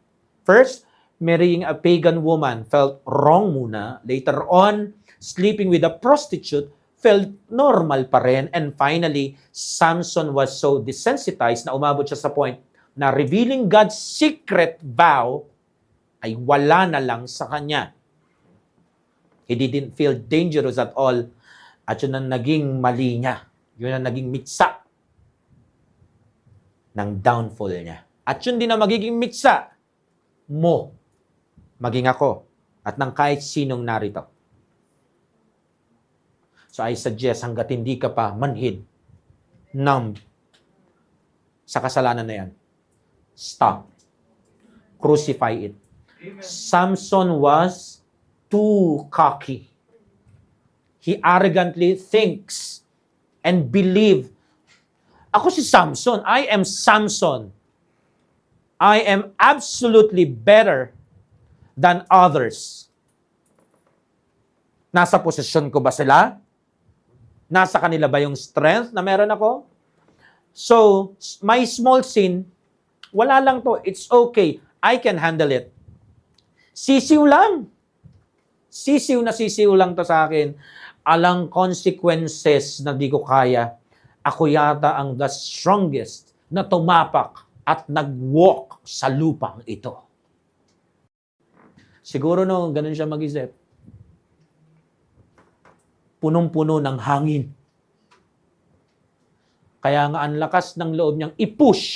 A: First, marrying a pagan woman felt wrong muna. Later on, sleeping with a prostitute felt normal pa rin. And finally, Samson was so desensitized na umabot siya sa point na revealing God's secret vow ay wala na lang sa kanya. He didn't feel dangerous at all. At yun ang naging mali niya. Yun ang naging mitsa ng downfall niya. At yun din ang magiging mitsa mo, maging ako, at ng kahit sinong narito. So I suggest, hanggat hindi ka pa manhid, numb, sa kasalanan na yan, stop. Crucify it. Samson was too cocky. He arrogantly thinks and believe, ako si Samson. I am Samson. I am absolutely better than others. Nasa posisyon ko ba sila? Nasa kanila ba yung strength na meron ako? So, my small sin, wala lang to. It's okay. I can handle it. Sisiw lang. Sisiw lang to sa akin. Alang consequences na di ko kaya, ako yata ang the strongest na tumapak at nag-walk sa lupang ito. Siguro no, ganun siya mag-isip. Punong-puno ng hangin. Kaya nga ang lakas ng loob niyang i-push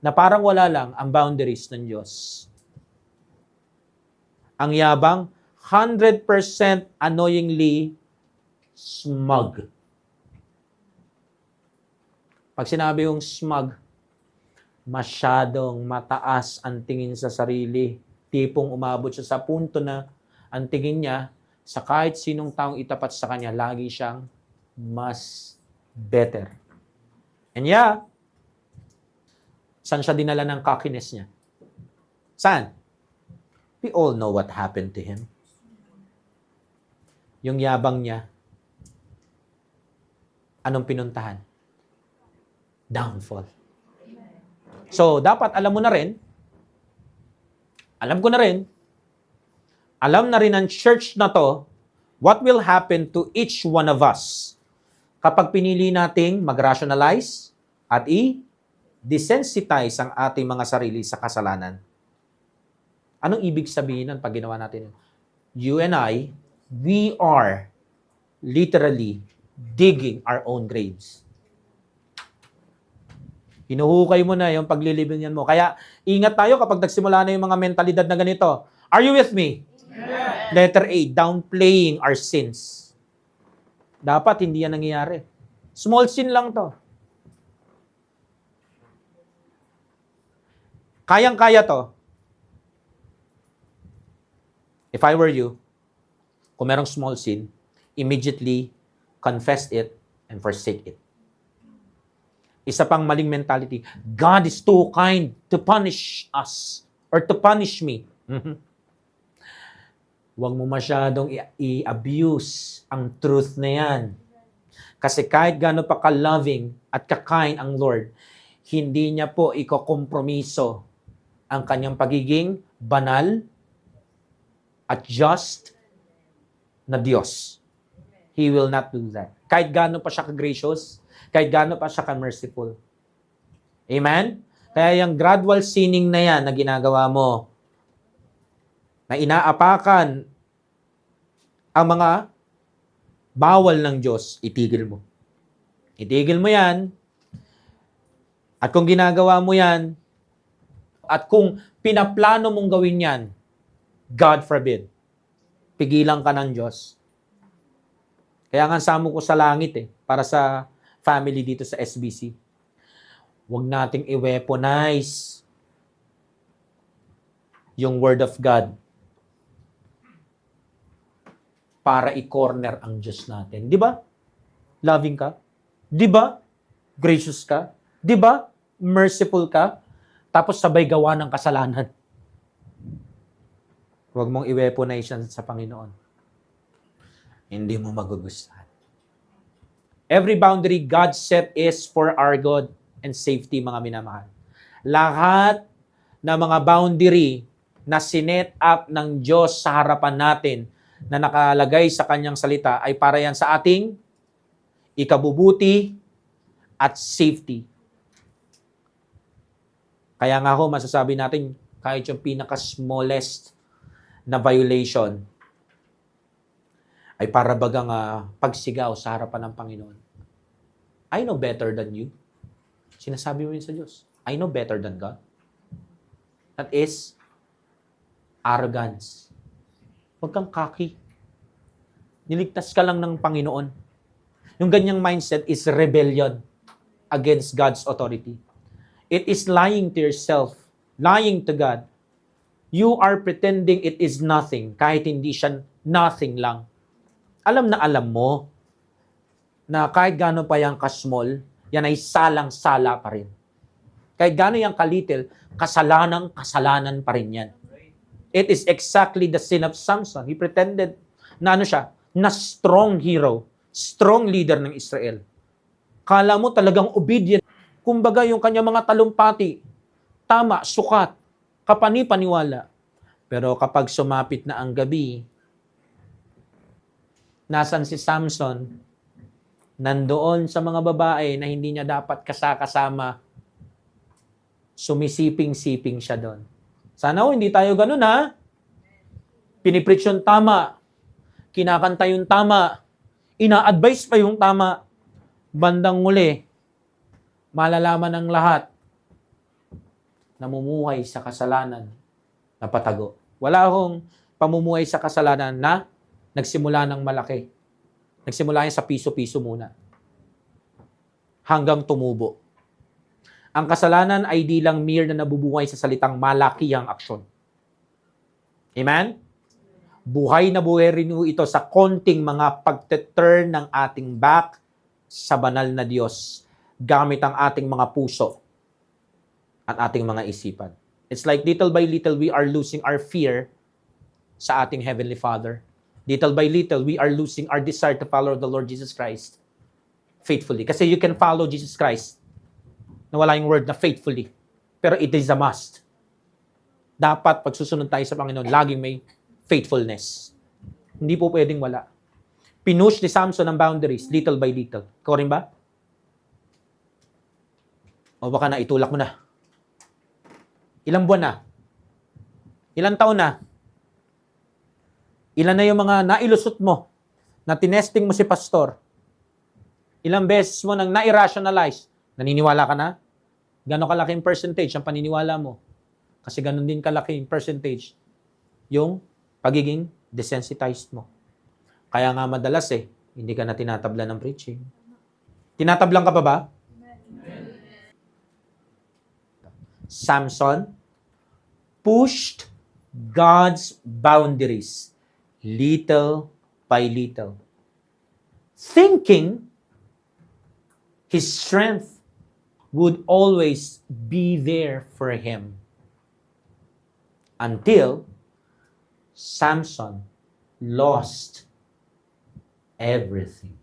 A: na parang wala lang ang boundaries ng Diyos. Ang yabang, 100% annoyingly smug. Pag sinabi yung smug, masyadong mataas ang tingin sa sarili. Tipong umabot siya sa punto na ang tingin niya sa kahit sinong taong itapat sa kanya, lagi siyang mas better. And yeah, saan siya dinala ng cockiness niya? Saan? We all know what happened to him. Yung yabang niya, anong pinuntahan? Downfall. So, dapat alam mo na rin, alam ko na rin, alam na rin ng church na to, what will happen to each one of us kapag pinili nating mag-rationalize at i-desensitize ang ating mga sarili sa kasalanan. Anong ibig sabihin nun pag ginawa natin yun? You and I, we are literally digging our own graves. Hinuhukay mo na yung paglilibingan mo. Kaya ingat tayo kapag nagsimula na yung mga mentalidad na ganito. Are you with me? Yeah. Letter A, downplaying our sins. Dapat hindi yan nangyayari. Small sin lang to. Kayang-kaya to. If I were you, kung merong small sin, immediately confess it and forsake it. Isa pang maling mentality, God is too kind to punish us or to punish me. Huwag mo masyadong i-abuse ang truth na yan. Kasi kahit gaano pa ka-loving at ka-kind ang Lord, hindi niya po ikokompromiso ang kanyang pagiging banal at just na Diyos. He will not do that. Kahit gaano pa siya ka-gracious, kahit gaano pa siya ka-merciful. Amen? Kaya yung gradual sinning na yan na ginagawa mo, na inaapakan ang mga bawal ng Diyos, itigil mo. Itigil mo yan. At kung ginagawa mo yan, at kung pinaplano mong gawin yan, God forbid, pigilan ka ng Diyos. Kaya nga samo ko sa langit para sa family dito sa SBC. Huwag nating i-weaponize yung Word of God para i-corner ang Diyos natin. Di ba? Loving ka? Di ba? Gracious ka? Di ba? Merciful ka? Tapos sabay gawa ng kasalanan. Huwag mong i-weaponize yan sa Panginoon. Hindi mo magugustuhan. Every boundary God set is for our good and safety, mga minamahal. Lahat na mga boundary na sinet up ng Diyos sa harapan natin na nakalagay sa kanyang salita ay para yan sa ating ikabubuti at safety. Kaya nga ho, masasabi natin, kahit yung pinaka-smallest na violation ay para bagang pagsigaw sa harapan ng Panginoon. I know better than you. Sinasabi mo yun sa Diyos. I know better than God. That is arrogance. Huwag kang cocky. Niligtas ka lang ng Panginoon. Yung ganyang mindset is rebellion against God's authority. It is lying to yourself, lying to God. You are pretending it is nothing, kahit hindi siya nothing lang. Alam na alam mo na kahit gaano pa yung ka-small, yan ay salang-sala pa rin. Kahit gaano yung ka-little, kasalanan pa rin yan. It is exactly the sin of Samson. He pretended na na strong hero, strong leader ng Israel. Kala mo talagang obedient. Kumbaga yung kanyang mga talumpati, tama, sukat, kapani-paniwala. Pero kapag sumapit na ang gabi, nasan si Samson? Nandoon sa mga babae na hindi niya dapat kasama, sumisiping-siping siya doon. Sana hindi tayo ganun, ha? Pinipreach yung tama. Kinakanta yung tama. Ina-advise pa yung tama. Bandang muli, malalaman ng lahat, namumuhay sa kasalanan na patago. Wala akong pamumuhay sa kasalanan na nagsimula ng malaki. Nagsimula yan sa piso-piso muna. Hanggang tumubo. Ang kasalanan ay di lang mere na nabubuhay sa salitang malaki ang aksyon. Amen? Buhay na buhay rin ito sa konting mga pagte-turn ng ating back sa banal na Diyos gamit ang ating mga puso at ating mga isipan. It's like little by little we are losing our fear sa ating Heavenly Father. Little by little we are losing our desire to follow the Lord Jesus Christ faithfully. Kasi you can follow Jesus Christ na wala yung word na faithfully. Pero it is a must. Dapat pag susunod tayo sa Panginoon, laging may faithfulness. Hindi po pwedeng wala. Pinush ni Samson ang boundaries, little by little. Ikaw rin ba? O baka na, itulak mo na. Ilang buwan na? Ilang taon na? Ilan na yung mga nailusot mo na tinesting mo si pastor? Ilang beses mo nang na-irrationalize? Naniniwala ka na? Gano'ng kalaking percentage ang paniniwala mo? Kasi gano'n din kalaking percentage yung pagiging desensitized mo. Kaya nga madalas hindi ka na tinatabla ng preaching. Tinatablang ka pa ba? Samson pushed God's boundaries little by little, thinking his strength would always be there for him until Samson lost everything.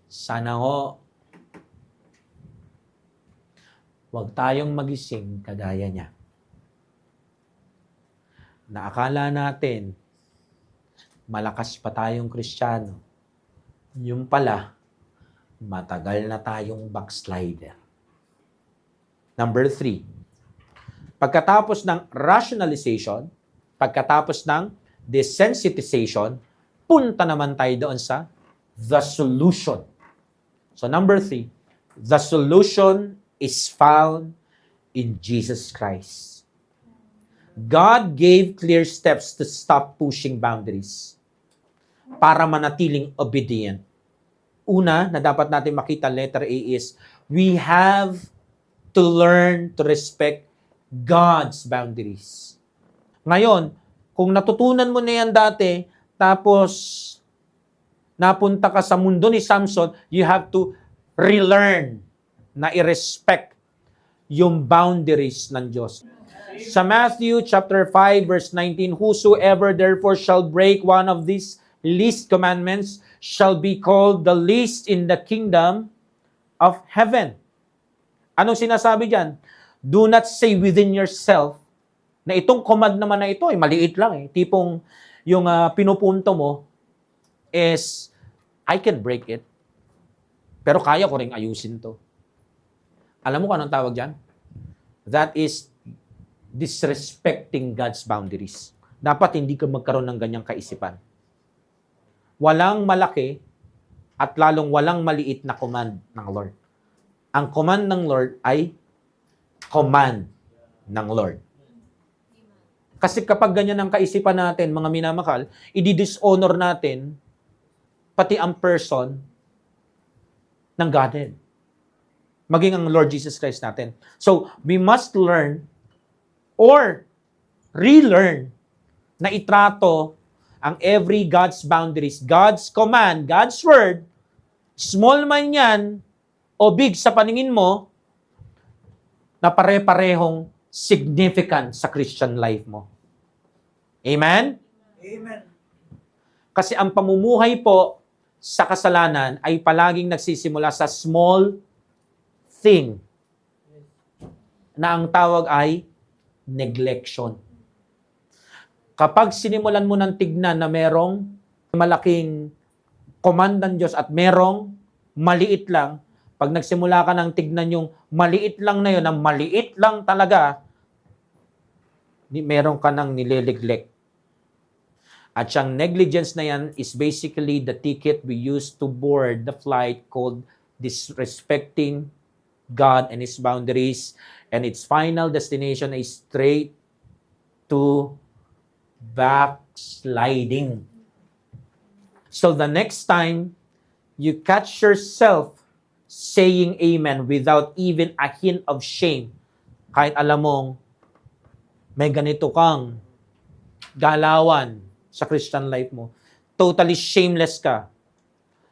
A: Sana ho, huwag tayong magising kagaya niya. Na akala natin, malakas pa tayong Kristiyano. Yung pala, matagal na tayong backslider. Number 3, pagkatapos ng rationalization, pagkatapos ng desensitization, punta naman tayo doon sa the solution. So number 3, the solution is found in Jesus Christ. God gave clear steps to stop pushing boundaries para manatiling obedient. Una na dapat natin makita, letter A, is we have to learn to respect God's boundaries. Ngayon, kung natutunan mo na yan dati, tapos napunta ka sa mundo ni Samson, you have to relearn na i-respect yung boundaries ng Diyos. Sa Matthew chapter 5 verse 19, whosoever therefore shall break one of these least commandments shall be called the least in the kingdom of heaven. Anong sinasabi diyan? Do not say within yourself na itong command naman na ito ay maliit lang eh. Tipong yung pinupunto mo is I can break it. Pero kaya ko ring ayusin to. Alam mo kung anong tawag diyan? That is disrespecting God's boundaries. Dapat hindi ka magkaroon ng ganyang kaisipan. Walang malaki at lalong walang maliit na command ng Lord. Ang command ng Lord ay command ng Lord. Kasi kapag ganyan ang kaisipan natin, mga minamahal, i-dishonor natin pati ang person ng Godhead. Maging ang Lord Jesus Christ natin. So, we must learn or relearn na itrato ang every God's boundaries, God's command, God's word, small man yan o big sa paningin mo, na pare-parehong significant sa Christian life mo. Amen?
B: Amen.
A: Kasi ang pamumuhay po sa kasalanan ay palaging nagsisimula sa small thing na ang tawag ay neglection. Kapag sinimulan mo ng tignan na merong malaking command ng Diyos at merong maliit lang, pag nagsimula ka ng tignan yung maliit lang na yun, ang maliit lang talaga, meron ka ng nilineglect. At siyang negligence na yan is basically the ticket we use to board the flight called disrespecting God and His boundaries, and its final destination is straight to backsliding. So the next time you catch yourself saying amen without even a hint of shame, kahit alam mong may ganito kang galawan sa Christian life mo, totally shameless ka,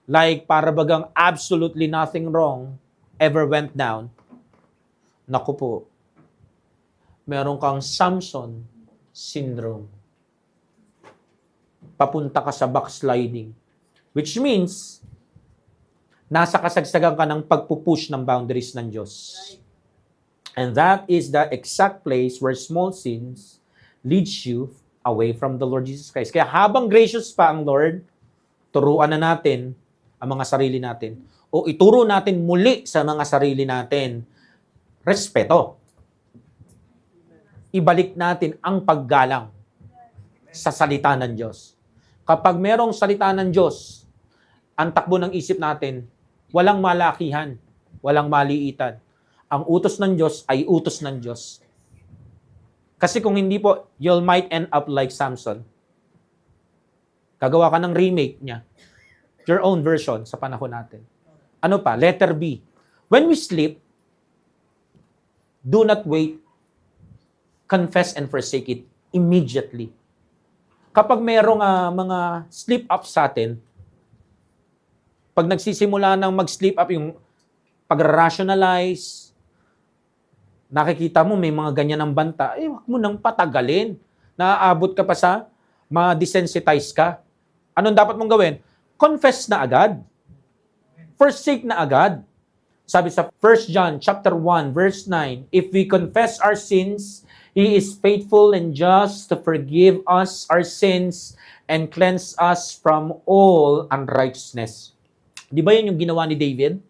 A: like para bagang absolutely nothing wrong ever went down, naku po, meron kang Samson syndrome. Papunta ka sa backsliding. Which means, nasa kasagsagan ka ng pagpupush ng boundaries ng Diyos. And that is the exact place where small sins leads you away from the Lord Jesus Christ. Kaya habang gracious pa ang Lord, turuan na natin ang mga sarili natin. O ituro natin muli sa mga sarili natin, respeto. Ibalik natin ang paggalang sa salita ng Diyos. Kapag merong salita ng Diyos, ang takbo ng isip natin, walang malakihan, walang maliitan. Ang utos ng Diyos ay utos ng Diyos. Kasi kung hindi po, you might end up like Samson. Gagawa ka ng remake niya. Your own version sa panahon natin. Ano pa? Letter B. When we sleep, do not wait. Confess and forsake it immediately. Kapag mayroong mga sleep up sa atin, pag nagsisimula ng mag-sleep up, yung pag-rationalize, nakikita mo may mga ganyan ng banta, wag mo nang patagalin. Naaabot ka pa sa ma-desensitize ka. Anong dapat mong gawin? Confess na agad. Forsake na agad. Sabi sa 1 John chapter 1 verse 9, if we confess our sins, He is faithful and just to forgive us our sins and cleanse us from all unrighteousness. Di ba yun yung ginawa ni David?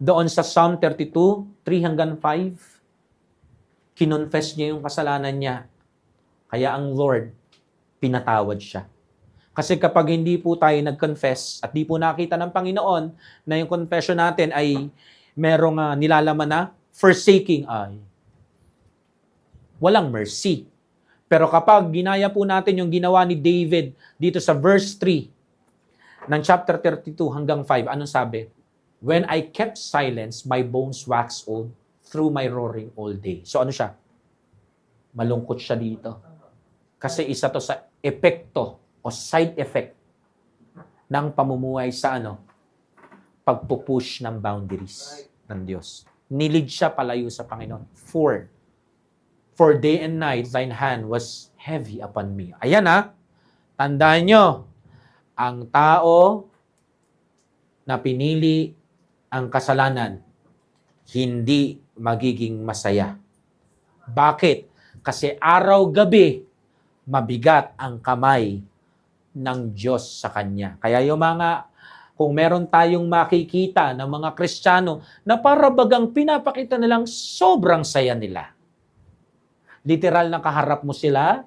A: Doon sa Psalm 32, 3 hanggang 5, kinonfess niya yung kasalanan niya. Kaya ang Lord, pinatawad siya. Kasi kapag hindi po tayo nag-confess at di po nakita ng Panginoon na yung confession natin ay merong nilalaman na forsaking ay walang mercy. Pero kapag ginaya po natin yung ginawa ni David dito sa verse 3 ng chapter 32 hanggang 5, anong sabi? When I kept silence, my bones waxed old through my roaring all day. So ano siya? Malungkot siya dito. Kasi isa to sa epekto o side effect ng pamumuhay sa pagpupush ng boundaries ng Diyos. Nilid siya palayo sa Panginoon. For day and night, thine hand was heavy upon me. Ayan tandaan nyo, ang tao na pinili ang kasalanan, hindi magiging masaya. Bakit? Kasi araw-gabi, mabigat ang kamay ng Diyos sa kanya. Kaya kung meron tayong makikita ng mga Kristiyano na para bagang pinapakita nilang sobrang saya nila. Literal na kaharap mo sila,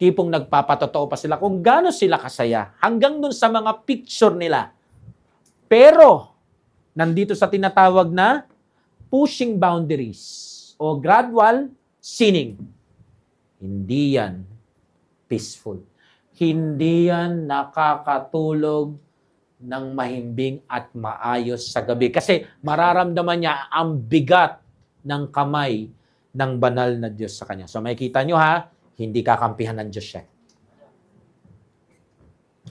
A: tipong nagpapatotoo pa sila kung gaano sila kasaya, hanggang dun sa mga picture nila. Pero, nandito sa tinatawag na pushing boundaries o gradual sinning. Hindi yan peaceful. Hindi yan nakakatulog ng mahimbing at maayos sa gabi. Kasi mararamdaman niya ang bigat ng kamay ng banal na Diyos sa kanya. So makikita nyo hindi kakampihan ng Diyos siya.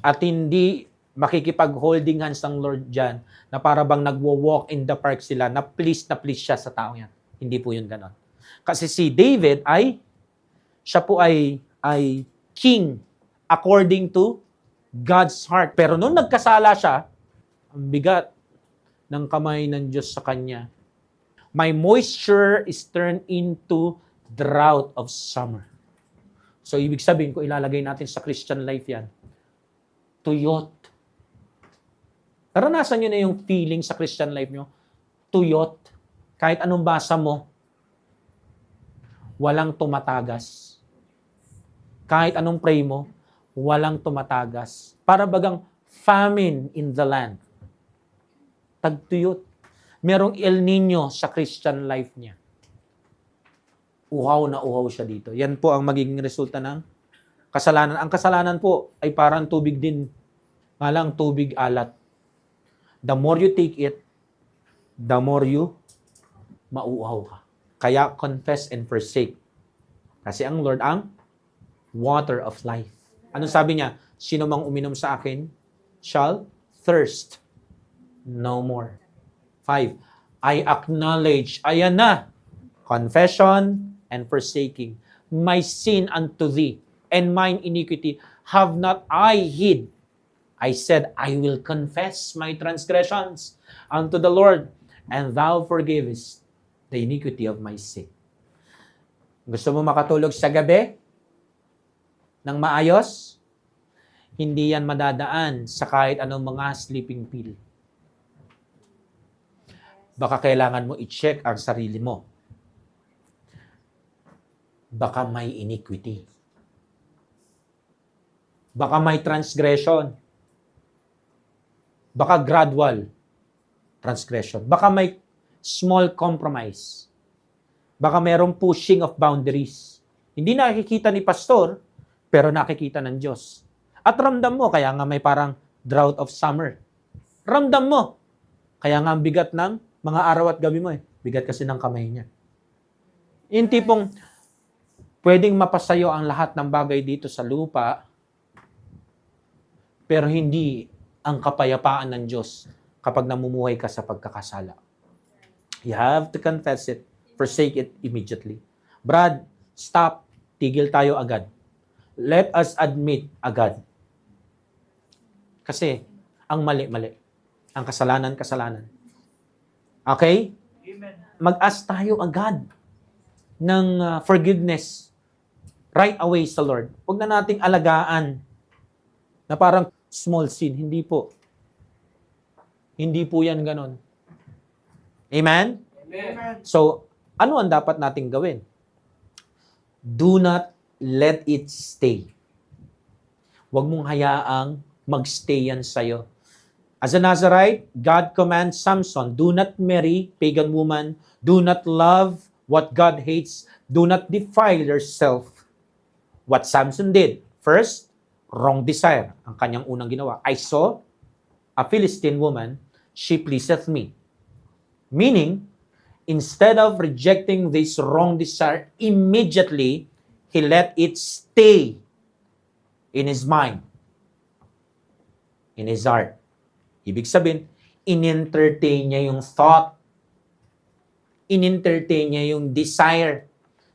A: At hindi makikipag-holding hands ng Lord dyan na para bang nagwo-walk in the park sila na please siya sa tao yan. Hindi po yun ganon. Kasi si David siya po ay king according to God's heart. Pero nung nagkasala siya, ang bigat ng kamay ng Diyos sa kanya. My moisture is turned into drought of summer. So, ibig sabihin, kung ilalagay natin sa Christian life yan, tuyot. Naranasan nyo na yung feeling sa Christian life nyo? Tuyot. Kahit anong basa mo, walang tumatagas. Kahit anong pray mo, walang tumatagas. Para bagang famine in the land. Tagtuyot. Merong El Nino sa Christian life niya. Uhaw na uhaw siya dito. Yan po ang magiging resulta ng kasalanan. Ang kasalanan po ay parang tubig din. Malang tubig alat. The more you take it, the more you mauuhaw ka. Kaya confess and forsake. Kasi ang Lord ang water of life. Anong sabi niya? Sino mang uminom sa akin shall thirst no more. 5. I acknowledge, ayan na, confession and forsaking. My sin unto thee, and mine iniquity have not I hid. I said, I will confess my transgressions unto the Lord, and thou forgivest the iniquity of my sin. Gusto mo makatulog sa gabi ng maayos? Hindi yan madadaan sa kahit anong mga sleeping pill. Baka kailangan mo i-check ang sarili mo. Baka may iniquity. Baka may transgression. Baka gradual transgression. Baka may small compromise. Baka mayroong pushing of boundaries. Hindi nakikita ni pastor, pero nakikita ng Diyos. At ramdam mo, kaya nga may parang drought of summer. Ramdam mo. Kaya nga ang bigat ng mga araw at gabi mo Bigat kasi ng kamay niya. Yung tipong pwedeng mapasayo ang lahat ng bagay dito sa lupa, pero hindi ang kapayapaan ng Diyos kapag namumuhay ka sa pagkakasala. You have to confess it, forsake it immediately. Brad, stop, tigil tayo agad. let us admit agad. Kasi, ang mali-mali. Ang kasalanan-kasalanan. Okay?
B: Amen.
A: Mag-ask tayo agad ng forgiveness right away sa Lord. Huwag na nating alagaan na parang small sin. Hindi po. Hindi po yan ganon. Amen?
B: Amen.
A: So, ano ang dapat nating gawin? Do not let it stay. Huwag mong hayaang magstay yan sa'yo. As a Nazarite, God commands Samson, do not marry pagan woman, do not love what God hates, do not defile yourself. What Samson did, first, wrong desire. Ang kanyang unang ginawa. I saw a Philistine woman, she pleaseth me. Meaning, instead of rejecting this wrong desire, immediately, he let it stay in his mind, in his heart. Ibig sabihin, in-entertain niya yung thought. In-entertain niya yung desire.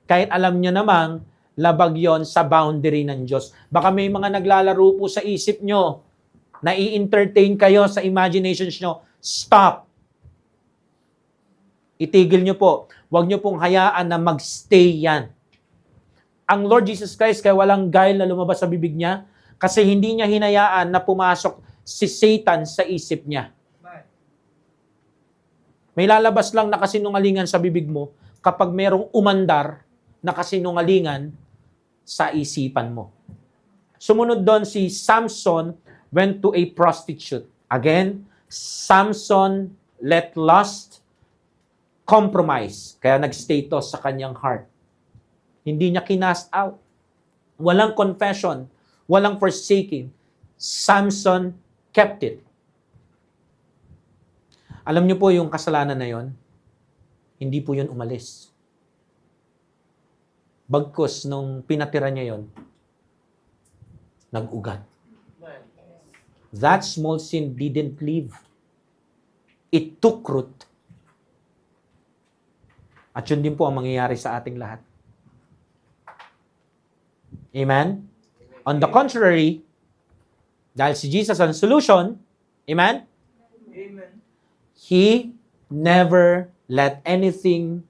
A: Kahit alam niya namang, labag yon sa boundary ng Diyos. Baka may mga naglalaro po sa isip nyo, na i-entertain kayo sa imaginations nyo. Stop! Itigil nyo po. Huwag nyo pong hayaan na magstay yan. Ang Lord Jesus Christ, kaya walang guile na lumabas sa bibig niya, kasi hindi niya hinayaan na pumasok si Satan sa isip niya. May lalabas lang na kasinungalingan sa bibig mo kapag merong umandar na kasinungalingan sa isipan mo. Sumunod doon si Samson went to a prostitute. Again, Samson let lust compromise. Kaya nag-stay to sa kanyang heart. Hindi niya kinast out. Walang confession. Walang forsaking. Samson kept it. Alam niyo po yung kasalanan na yon, hindi po yun umalis. Bagkus nung pinatira niya yon, nag-ugat. That small sin didn't leave. It took root. At yun din po ang mangyayari sa ating lahat. Amen? On the contrary, dahil si Jesus ang solution, amen?
B: Amen.
A: He never let anything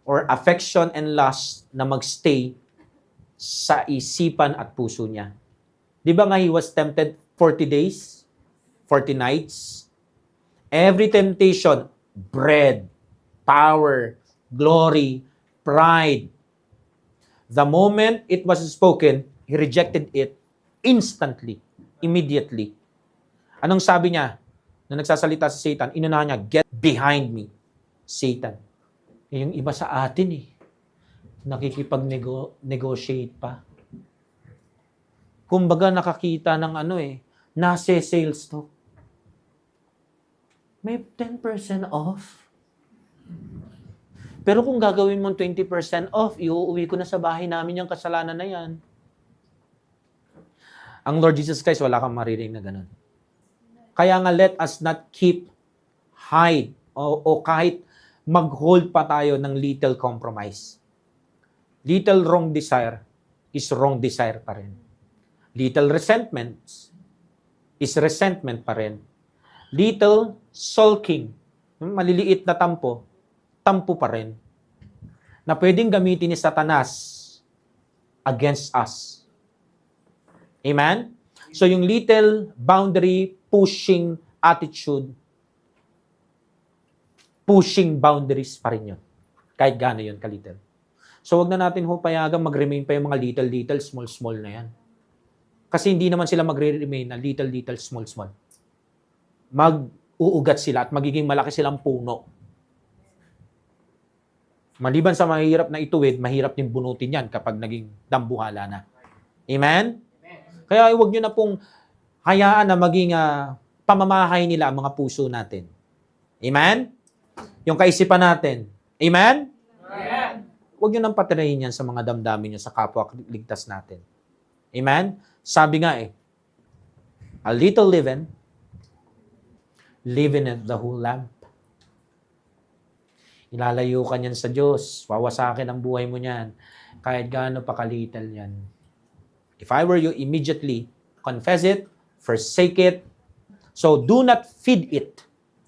A: or affection and lust na magstay sa isipan at puso niya. Di ba nga he was tempted 40 days, 40 nights? Every temptation, bread, power, glory, pride. The moment it was spoken, he rejected it instantly, immediately. Anong sabi niya? Na nagsasalita si Satan, inunahan niya, get behind me, Satan. Yung iba sa atin nakikipag-negotiate pa. Kumbaga nakakita ng nasa sales to. May 10% off. Pero kung gagawin mong 20% off, iuuwi ko na sa bahay namin yung kasalanan na yan. Ang Lord Jesus Christ, wala kang maririnig na ganun. Kaya nga, let us not keep hide o kahit mag-hold pa tayo ng little compromise. Little wrong desire is wrong desire pa rin. Little resentment is resentment pa rin. Little sulking, maliliit na tampo pa rin. Na pwedeng gamitin ni Satanas against us. Amen? So yung little boundary pushing attitude, pushing boundaries pa rin yun. Kahit gaano yun ka-little. So wag na natin payagang mag-remain pa yung mga little, small na yan. Kasi hindi naman sila magre-remain na little, small. Mag-uugat sila at magiging malaki silang puno. Maliban sa mahirap na ituwid, mahirap din bunutin yan kapag naging dambuhala na. Amen? Kaya huwag nyo na pong hayaan na maging pamamahay nila ang mga puso natin. Amen? Yung kaisipan natin. Amen?
B: Amen.
A: Huwag nyo nang patirahin yan sa mga damdamin nyo sa kapwa ligtas natin. Amen? Sabi nga a little leaven, leaveneth the whole lump. Ilalayo ka niyan sa Diyos. Wawasakin ang buhay mo niyan. Kahit gaano pa kalital yan. If I were you, immediately confess it, forsake it. So, do not feed it.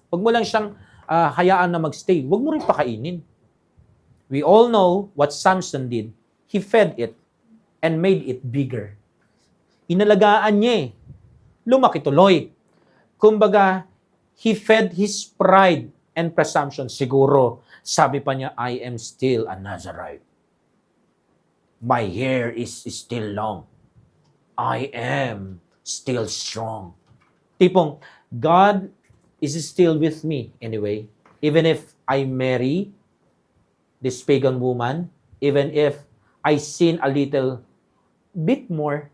A: Huwag mo lang siyang hayaan na magstay. Huwag mo rin pakainin. We all know what Samson did. He fed it and made it bigger. Inalagaan niya eh. Lumaki tuloy. Kumbaga, he fed his pride and presumption. Siguro, sabi pa niya, I am still a Nazarite. My hair is still long. I am still strong. Tipong, God is still with me anyway. Even if I marry this pagan woman, even if I sin a little bit more,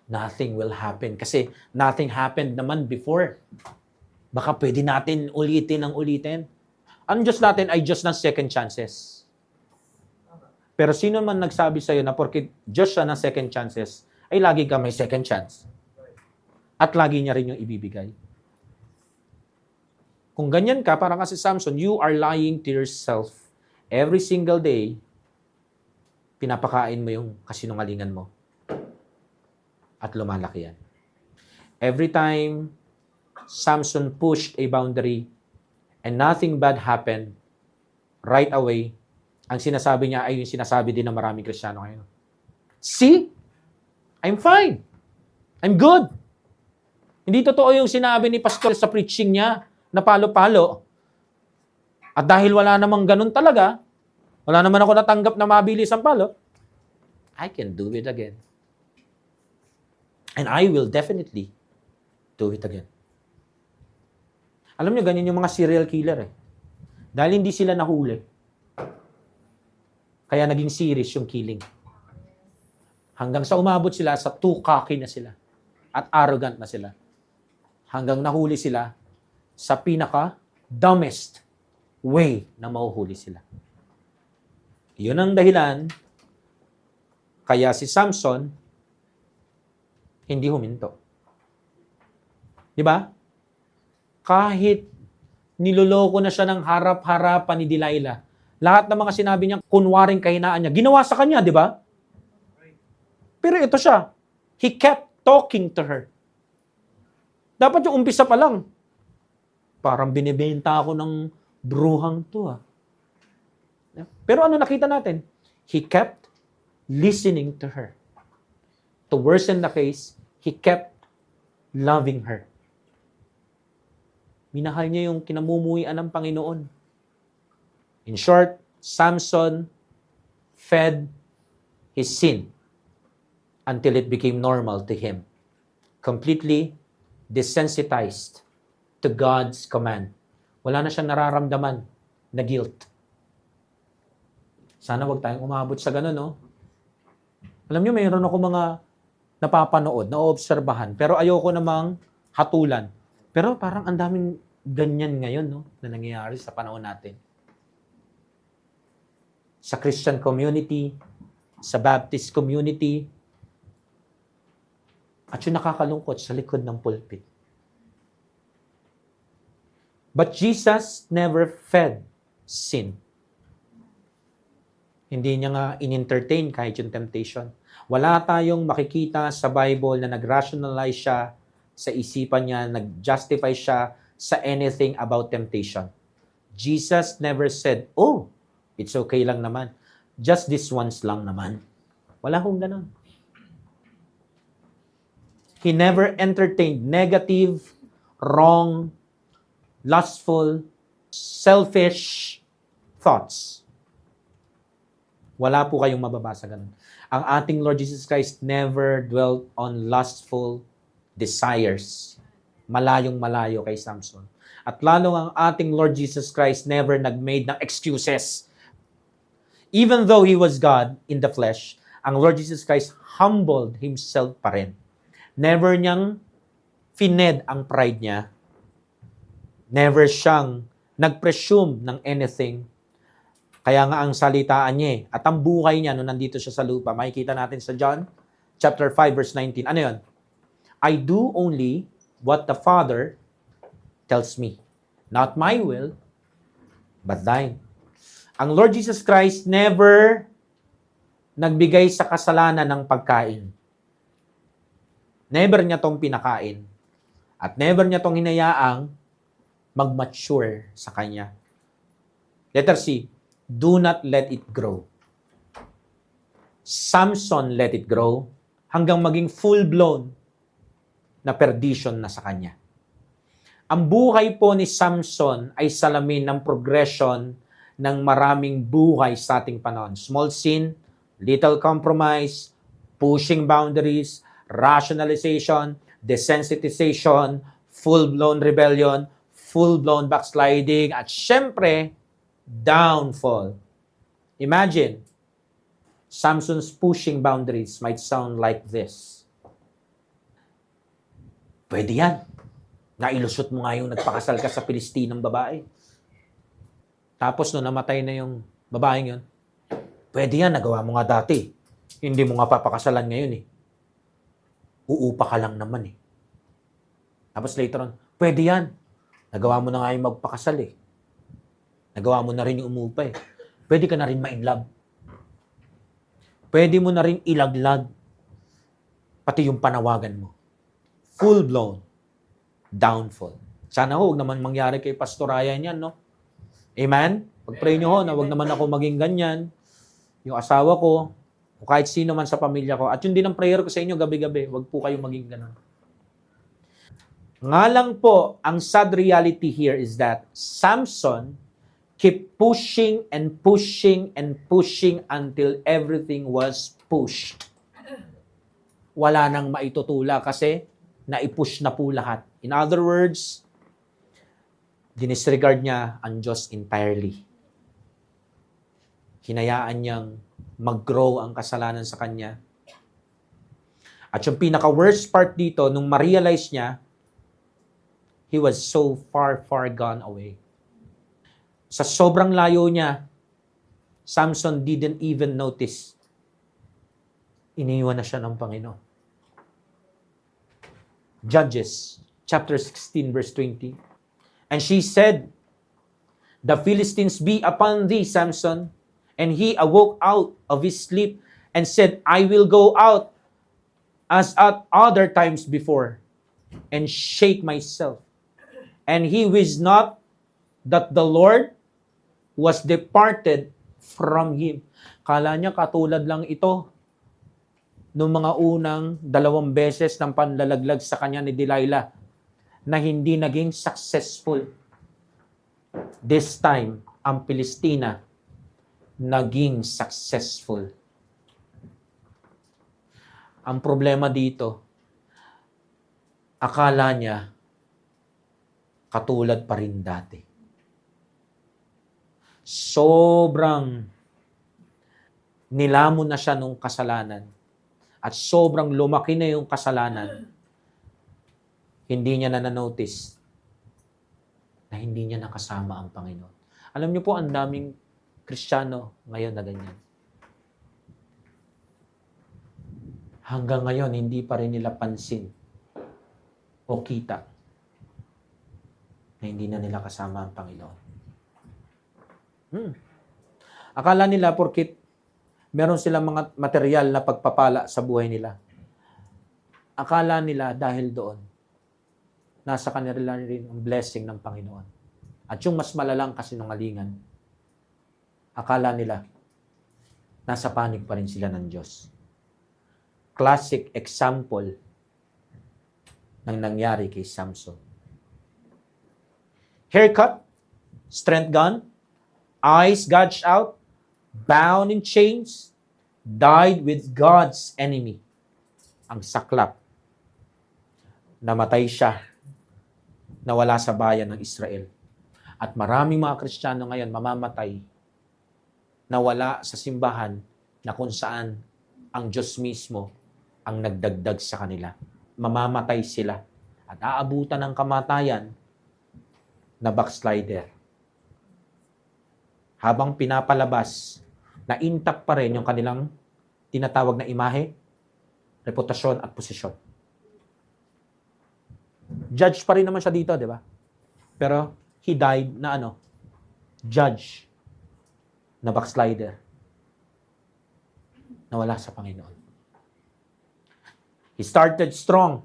A: nothing will happen. Kasi nothing happened naman before. Baka pwede natin ulitin ng ulitin. Ang Diyos natin ay Diyos ng second chances. Pero sino man nagsabi sa'yo na porque Diyos siya ng second chances, ay lagi ka may second chance. At lagi niya rin yung ibibigay. Kung ganyan ka, parang kasi Samson, you are lying to yourself. Every single day, pinapakain mo yung kasinungalingan mo. At lumalaki yan. Every time Samson pushed a boundary and nothing bad happened, right away, ang sinasabi niya ay yung sinasabi din ng maraming Kristiyano ngayon. See? I'm fine. I'm good. Hindi totoo yung sinabi ni Pastor sa preaching niya na palo-palo. At dahil wala namang ganun talaga, wala naman ako natanggap na mabilis ang palo, I can do it again. And I will definitely do it again. Alam niyo, ganyan yung mga serial killer eh. Dahil hindi sila nahuli. Kaya naging series yung killing. Hanggang sa umabot sila sa too cocky na sila. At arrogant na sila. Hanggang nahuli sila sa pinaka-dumbest way na mahuhuli sila. Yun ang dahilan kaya si Samson hindi huminto. Di ba? Kahit niloloko na siya ng harap-harapan ni Delilah, lahat ng mga sinabi niya, kunwaring kahinaan niya, ginawa sa kanya, di ba? Pero ito siya, he kept talking to her. Dapat yung umpisa pa lang, parang binibenta ako ng bruhang to. Pero ano nakita natin? He kept listening to her. To worsen the case, he kept loving her. Minahal niya yung kinamumuhian ng Panginoon. In short, Samson fed his sin until it became normal to him. Completely desensitized to God's command. Wala na siyang nararamdaman na guilt. Sana wag tayong umabot sa ganun, no? Alam niyo, mayroon ako mga napapanood, naoobserbahan, pero ayoko namang hatulan. Pero parang ang daming ganyan ngayon, no, na nangyayari sa panahon natin. Sa Christian community, sa Baptist community, at yung nakakalungkot sa likod ng pulpit. But Jesus never fed sin. Hindi niya nga in-entertain kahit yung temptation. Wala tayong makikita sa Bible na nag-rationalize siya sa isipan niya, nag-justify siya sa anything about temptation. Jesus never said, oh, it's okay lang naman. Just this once lang naman. Wala hong ganun. He never entertained negative, wrong, lustful, selfish thoughts. Wala po kayong mababasa ganun. Ang ating Lord Jesus Christ never dwelt on lustful desires. Malayong malayo kay Samson. At lalong ang ating Lord Jesus Christ never nag-made ng excuses. Even though He was God in the flesh, ang Lord Jesus Christ humbled Himself pa rin. Never niyang fined ang pride niya. Never siyang nag-presume ng anything. Kaya nga ang salitaan niya at ang buhay niya nung nandito siya sa lupa, makikita natin sa John chapter 5 verse 19. Ano yun? I do only what the Father tells me. Not my will, but thine. Ang Lord Jesus Christ never nagbigay sa kasalanan ng pagkain. Never niya tong pinakain. At never niya tong hinayaang mag-mature sa kanya. Letter C, do not let it grow. Samson let it grow hanggang maging full-blown na perdition na sa kanya. Ang buhay po ni Samson ay salamin ng progression ng maraming buhay sa ating panahon. Small sin, little compromise, pushing boundaries, rationalization, desensitization, full-blown rebellion, full-blown backsliding, at syempre, downfall. Imagine, Samson's pushing boundaries might sound like this. Pwede yan. Nailusot mo nga yung nagpakasal ka sa Pilistinang babae. Tapos no, namatay na yung babaeng yun. Pwede yan, nagawa mo nga dati. Hindi mo nga papakasalan ngayon eh. Uupa ka lang naman eh. Tapos later on, pwede yan. Nagawa mo na nga yung magpakasal eh. Nagawa mo na rin yung umupa eh. Pwede ka na rin ma-inlove. Pwede mo na rin ilaglag. Pati yung panawagan mo. Full-blown downfall. Sana huwag naman mangyari kay Pastor Ryan yan, no? Amen? Pag-pray nyo ho na huwag naman ako maging ganyan. Yung asawa ko, o kahit sino man sa pamilya ko. At yun din ang prayer ko sa inyo gabi-gabi. Huwag po kayong maging ganun. Nga lang po, ang sad reality here is that Samson keep pushing and pushing and pushing until everything was pushed. Wala nang maitutula kasi naipush na po lahat. In other words, dinisregard niya ang Diyos entirely. Hinayaan niyang mag-grow ang kasalanan sa kanya. At yung pinaka-worst part dito, nung ma-realize niya, he was so far, far gone away. Sa sobrang layo niya, Samson didn't even notice. Iniwan na siya ng Panginoon. Judges, chapter 16, verse 20. And she said, the Philistines be upon thee, Samson. And he awoke out of his sleep and said, I will go out as at other times before and shake myself. And he wished not that the Lord was departed from him. Kala niya katulad lang ito noong mga unang 2 beses ng panlalaglag sa kanya ni Delilah na hindi naging successful. This time, ang Pilistina naging successful. Ang problema dito, akala niya katulad pa rin dati. Sobrang nilamon na siya nung kasalanan at sobrang lumaki na yung kasalanan, hindi niya na na-notice na hindi niya nakasama ang Panginoon. Alam niyo po, ang daming Kristiyano ngayon na ganyan. Hanggang ngayon, hindi pa rin nila pansin o kita na hindi na nila kasama ang Panginoon. Akala nila porkit meron silang mga material na pagpapala sa buhay nila. Akala nila dahil doon, nasa kanila rin ang blessing ng Panginoon. At yung mas malalang kasinungalingan, akala nila, nasa panig pa rin sila ng Diyos. Classic example ng nangyari kay Samson. Haircut, strength gone, eyes gouged out, bound in chains, died with God's enemy. Ang saklap. Namatay siya. Nawala sa bayan ng Israel. At maraming mga Kristiyano ngayon mamamatay nawala sa simbahan na kung saan ang Diyos mismo ang nagdagdag sa kanila. Mamamatay sila at aabutan ng kamatayan na backslider. Habang pinapalabas na intact pa rin yung kanilang tinatawag na imahe, reputasyon at posisyon. Judge pa rin naman siya dito, di ba? Pero he died na judge na backslider. nawala sa Panginoon. He started strong,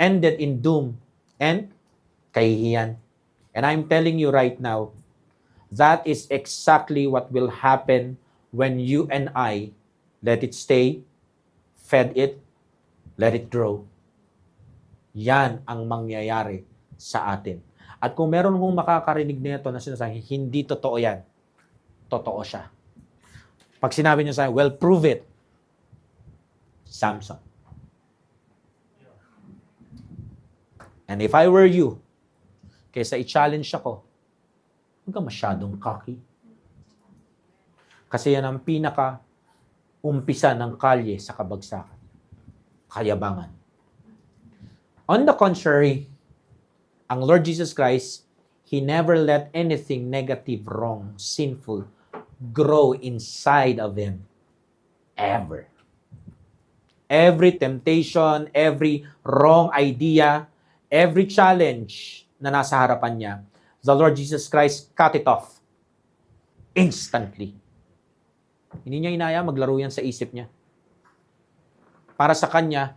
A: ended in doom, and kahihiyan. And I'm telling you right now, that is exactly what will happen when you and I let it stay, fed it, let it grow. Yan ang mangyayari sa atin. At kung meron hong makakarinig nito na sinasabi, hindi totoo yan. Totoo siya. Pag sinabi niyo sa akin, well, prove it. Samson. And if I were you, kaysa i-challenge ako, huwag ka masyadong cocky. Kasi yan ang pinaka-umpisa ng kalye sa kabagsakan. Kayabangan. On the contrary, ang Lord Jesus Christ, He never let anything negative, wrong, sinful grow inside of Him. Ever. Every temptation, every wrong idea, every challenge na nasa harapan niya, the Lord Jesus Christ cut it off. Instantly. Hindi niya inaya, maglaro yan sa isip niya. Para sa kanya,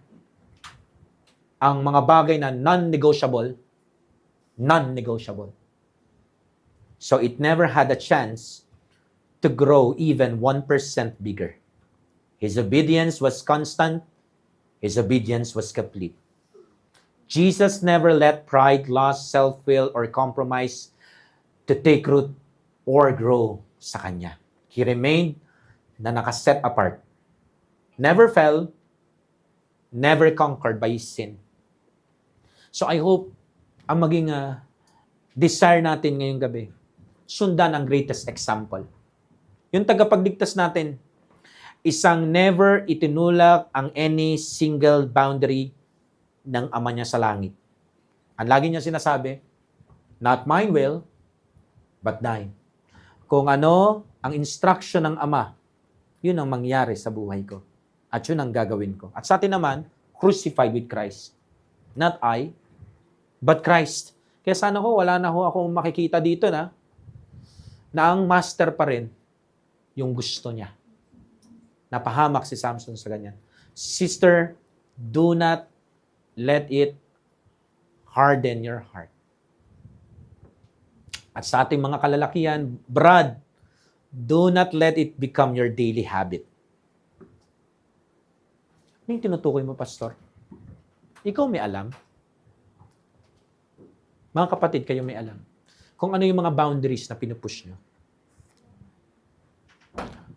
A: ang mga bagay na non-negotiable. So it never had a chance to grow even 1% bigger. His obedience was constant. His obedience was complete. Jesus never let pride, lust, self-will, or compromise to take root or grow sa Kanya. He remained na nakaset apart. Never fell, never conquered by His sin. So I hope ang maging desire natin ngayong gabi, sundan ang greatest example. Yung tagapagligtas natin, isang never itinulak ang any single boundary ng Ama niya sa langit. Ang lagi niya sinasabi, not my will, but thine. Kung ano ang instruction ng Ama, yun ang mangyari sa buhay ko. At yun ang gagawin ko. At sa atin naman, crucified with Christ. Not I, but Christ. Kaya sana wala na akong makikita dito na ang master pa rin yung gusto niya. Napahamak si Samson sa ganyan. Sister, do not let it harden your heart. At sa ating mga kalalakihan, Brad, do not let it become your daily habit. Ano yung tinutukoy mo, Pastor? Ikaw may alam. Mga kapatid, kayo may alam. Kung ano yung mga boundaries na pinupush nyo.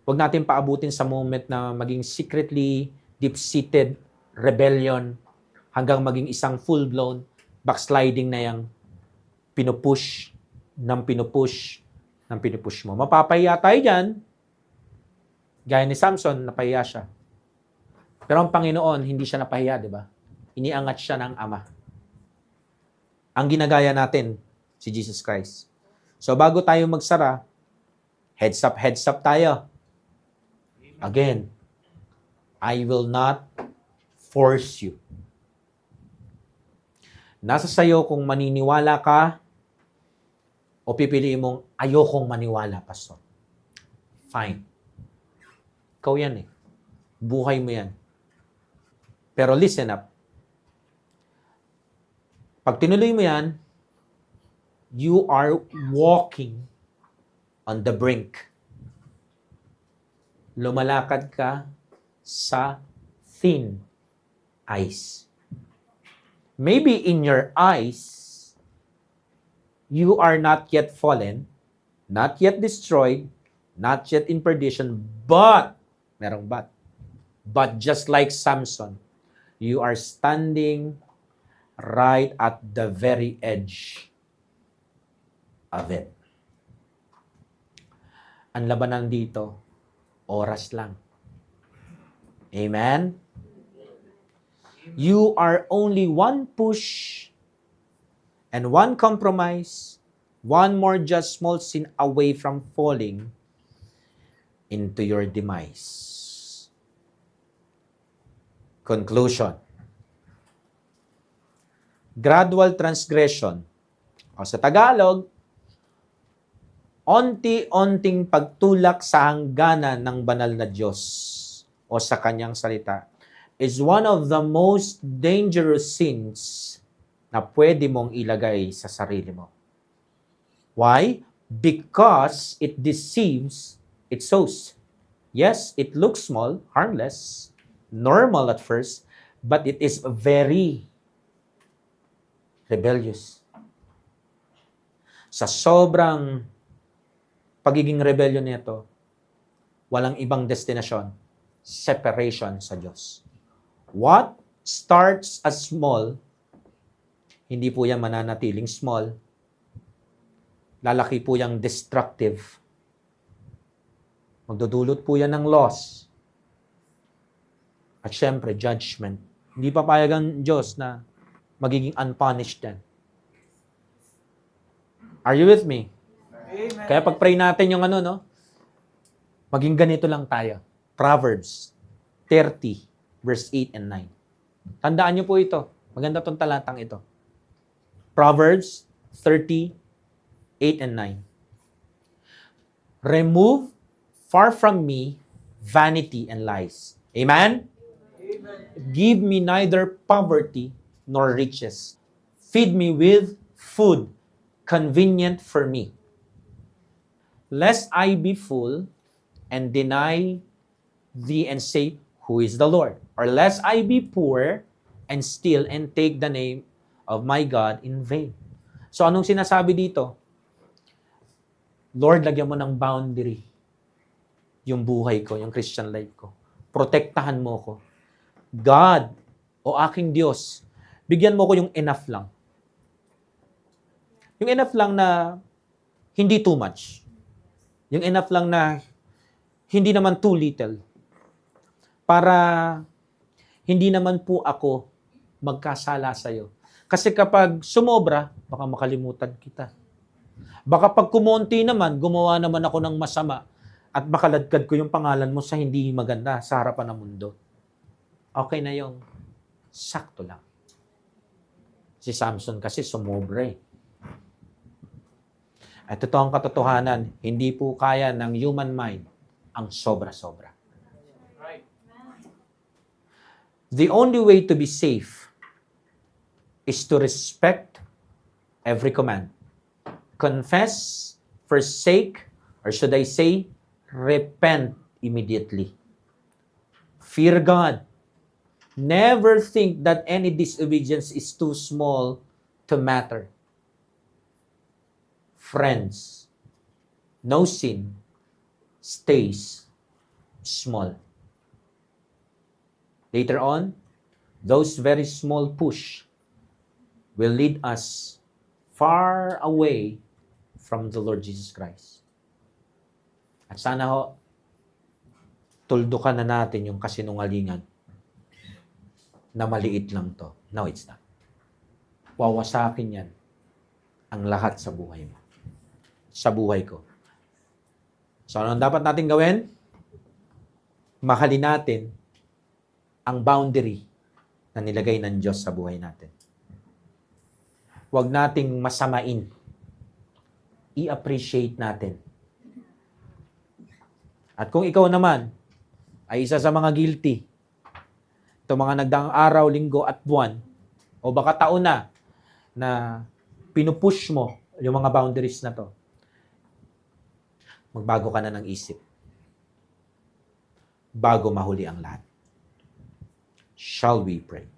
A: Huwag natin paabutin sa moment na maging secretly deep-seated rebellion hanggang maging isang full-blown backsliding na yung pinupush mo. Mapapahiya tayo dyan. Gaya ni Samson, napahiya siya. Pero ang Panginoon, hindi siya napahiya, di ba? Iniangat siya ng Ama. Ang ginagaya natin, si Jesus Christ. So bago tayo magsara, heads up tayo. Again, I will not force you. Nasa sayo kung maniniwala ka o pipiliin mong ayokong maniwala, Pastor. Fine. Ikaw yan eh. Buhay mo yan. Pero listen up. Pag tinuloy mo yan, you are walking on the brink. Lumalakad ka sa thin ice. Maybe in your eyes, you are not yet fallen, not yet destroyed, not yet in perdition, but, merong but just like Samson, you are standing right at the very edge of it. Ang labanan dito, oras lang. Amen? You are only one push and one compromise, one more just small sin away from falling into your demise. Conclusion. Gradual transgression, o sa Tagalog, onti-onting pagtulak sa hangganan ng banal na Diyos o sa kanyang salita is one of the most dangerous sins na pwede mong ilagay sa sarili mo. Why? Because it deceives, it sows. Yes, it looks small, harmless, normal at first, but it is very rebellious. Sa sobrang pagiging rebellion nito, walang ibang destinasyon, separation sa Diyos. What starts as small, hindi po yan mananatiling small. Lalaki po yung destructive. Magdudulot po yan ng loss. At syempre, judgment. Hindi papayag ang Diyos na magiging unpunished yan. Are you with me?
B: Amen.
A: Kaya pag-pray natin yung maging ganito lang tayo. Proverbs 30, verse 8 and 9. Tandaan niyo po ito. Maganda tong talatang ito. Proverbs 30, 8 and 9. Remove far from me vanity and lies. Amen?
B: Amen.
A: Give me neither poverty nor riches. Feed me with food convenient for me, lest I be full and deny thee and say, who is the Lord? Or lest I be poor and steal and take the name of my God in vain. So anong sinasabi dito? Lord, lagyan mo ng boundary yung buhay ko, yung Christian life ko. Protektahan mo ko. God, o aking Diyos, bigyan mo ko yung enough lang. Yung enough lang na hindi too much. Yung enough lang na hindi naman too little. Para hindi naman po ako magkasala sa'yo. Kasi kapag sumobra, baka makalimutan kita. Baka pag kumonti naman, gumawa naman ako ng masama at makaladkad ko yung pangalan mo sa hindi maganda sa harapan ng mundo. Okay na yung sakto lang. Si Samson kasi sumobra eh. At ito ang katotohanan, hindi po kaya ng human mind ang sobra-sobra.
B: Right.
A: The only way to be safe is to respect every command. Confess, forsake, or should I say, repent immediately. Fear God. Never think that any disobedience is too small to matter. Friends, no sin stays small. Later on, those very small push will lead us far away from the Lord Jesus Christ. At sana tuldukan na natin yung kasinungalingan na maliit lang to. No, it's not. Wawasakin yan ang lahat sa buhay mo. Sa buhay ko. So, ano dapat natin gawin? Mahalin natin ang boundary na nilagay ng Diyos sa buhay natin. Huwag nating masamain. I-appreciate natin. At kung ikaw naman ay isa sa mga guilty, ito mga nagdaang araw, linggo at buwan, o baka taon na pinupush mo yung mga boundaries na to, magbago ka na ng isip. Bago mahuli ang lahat. Shall we pray?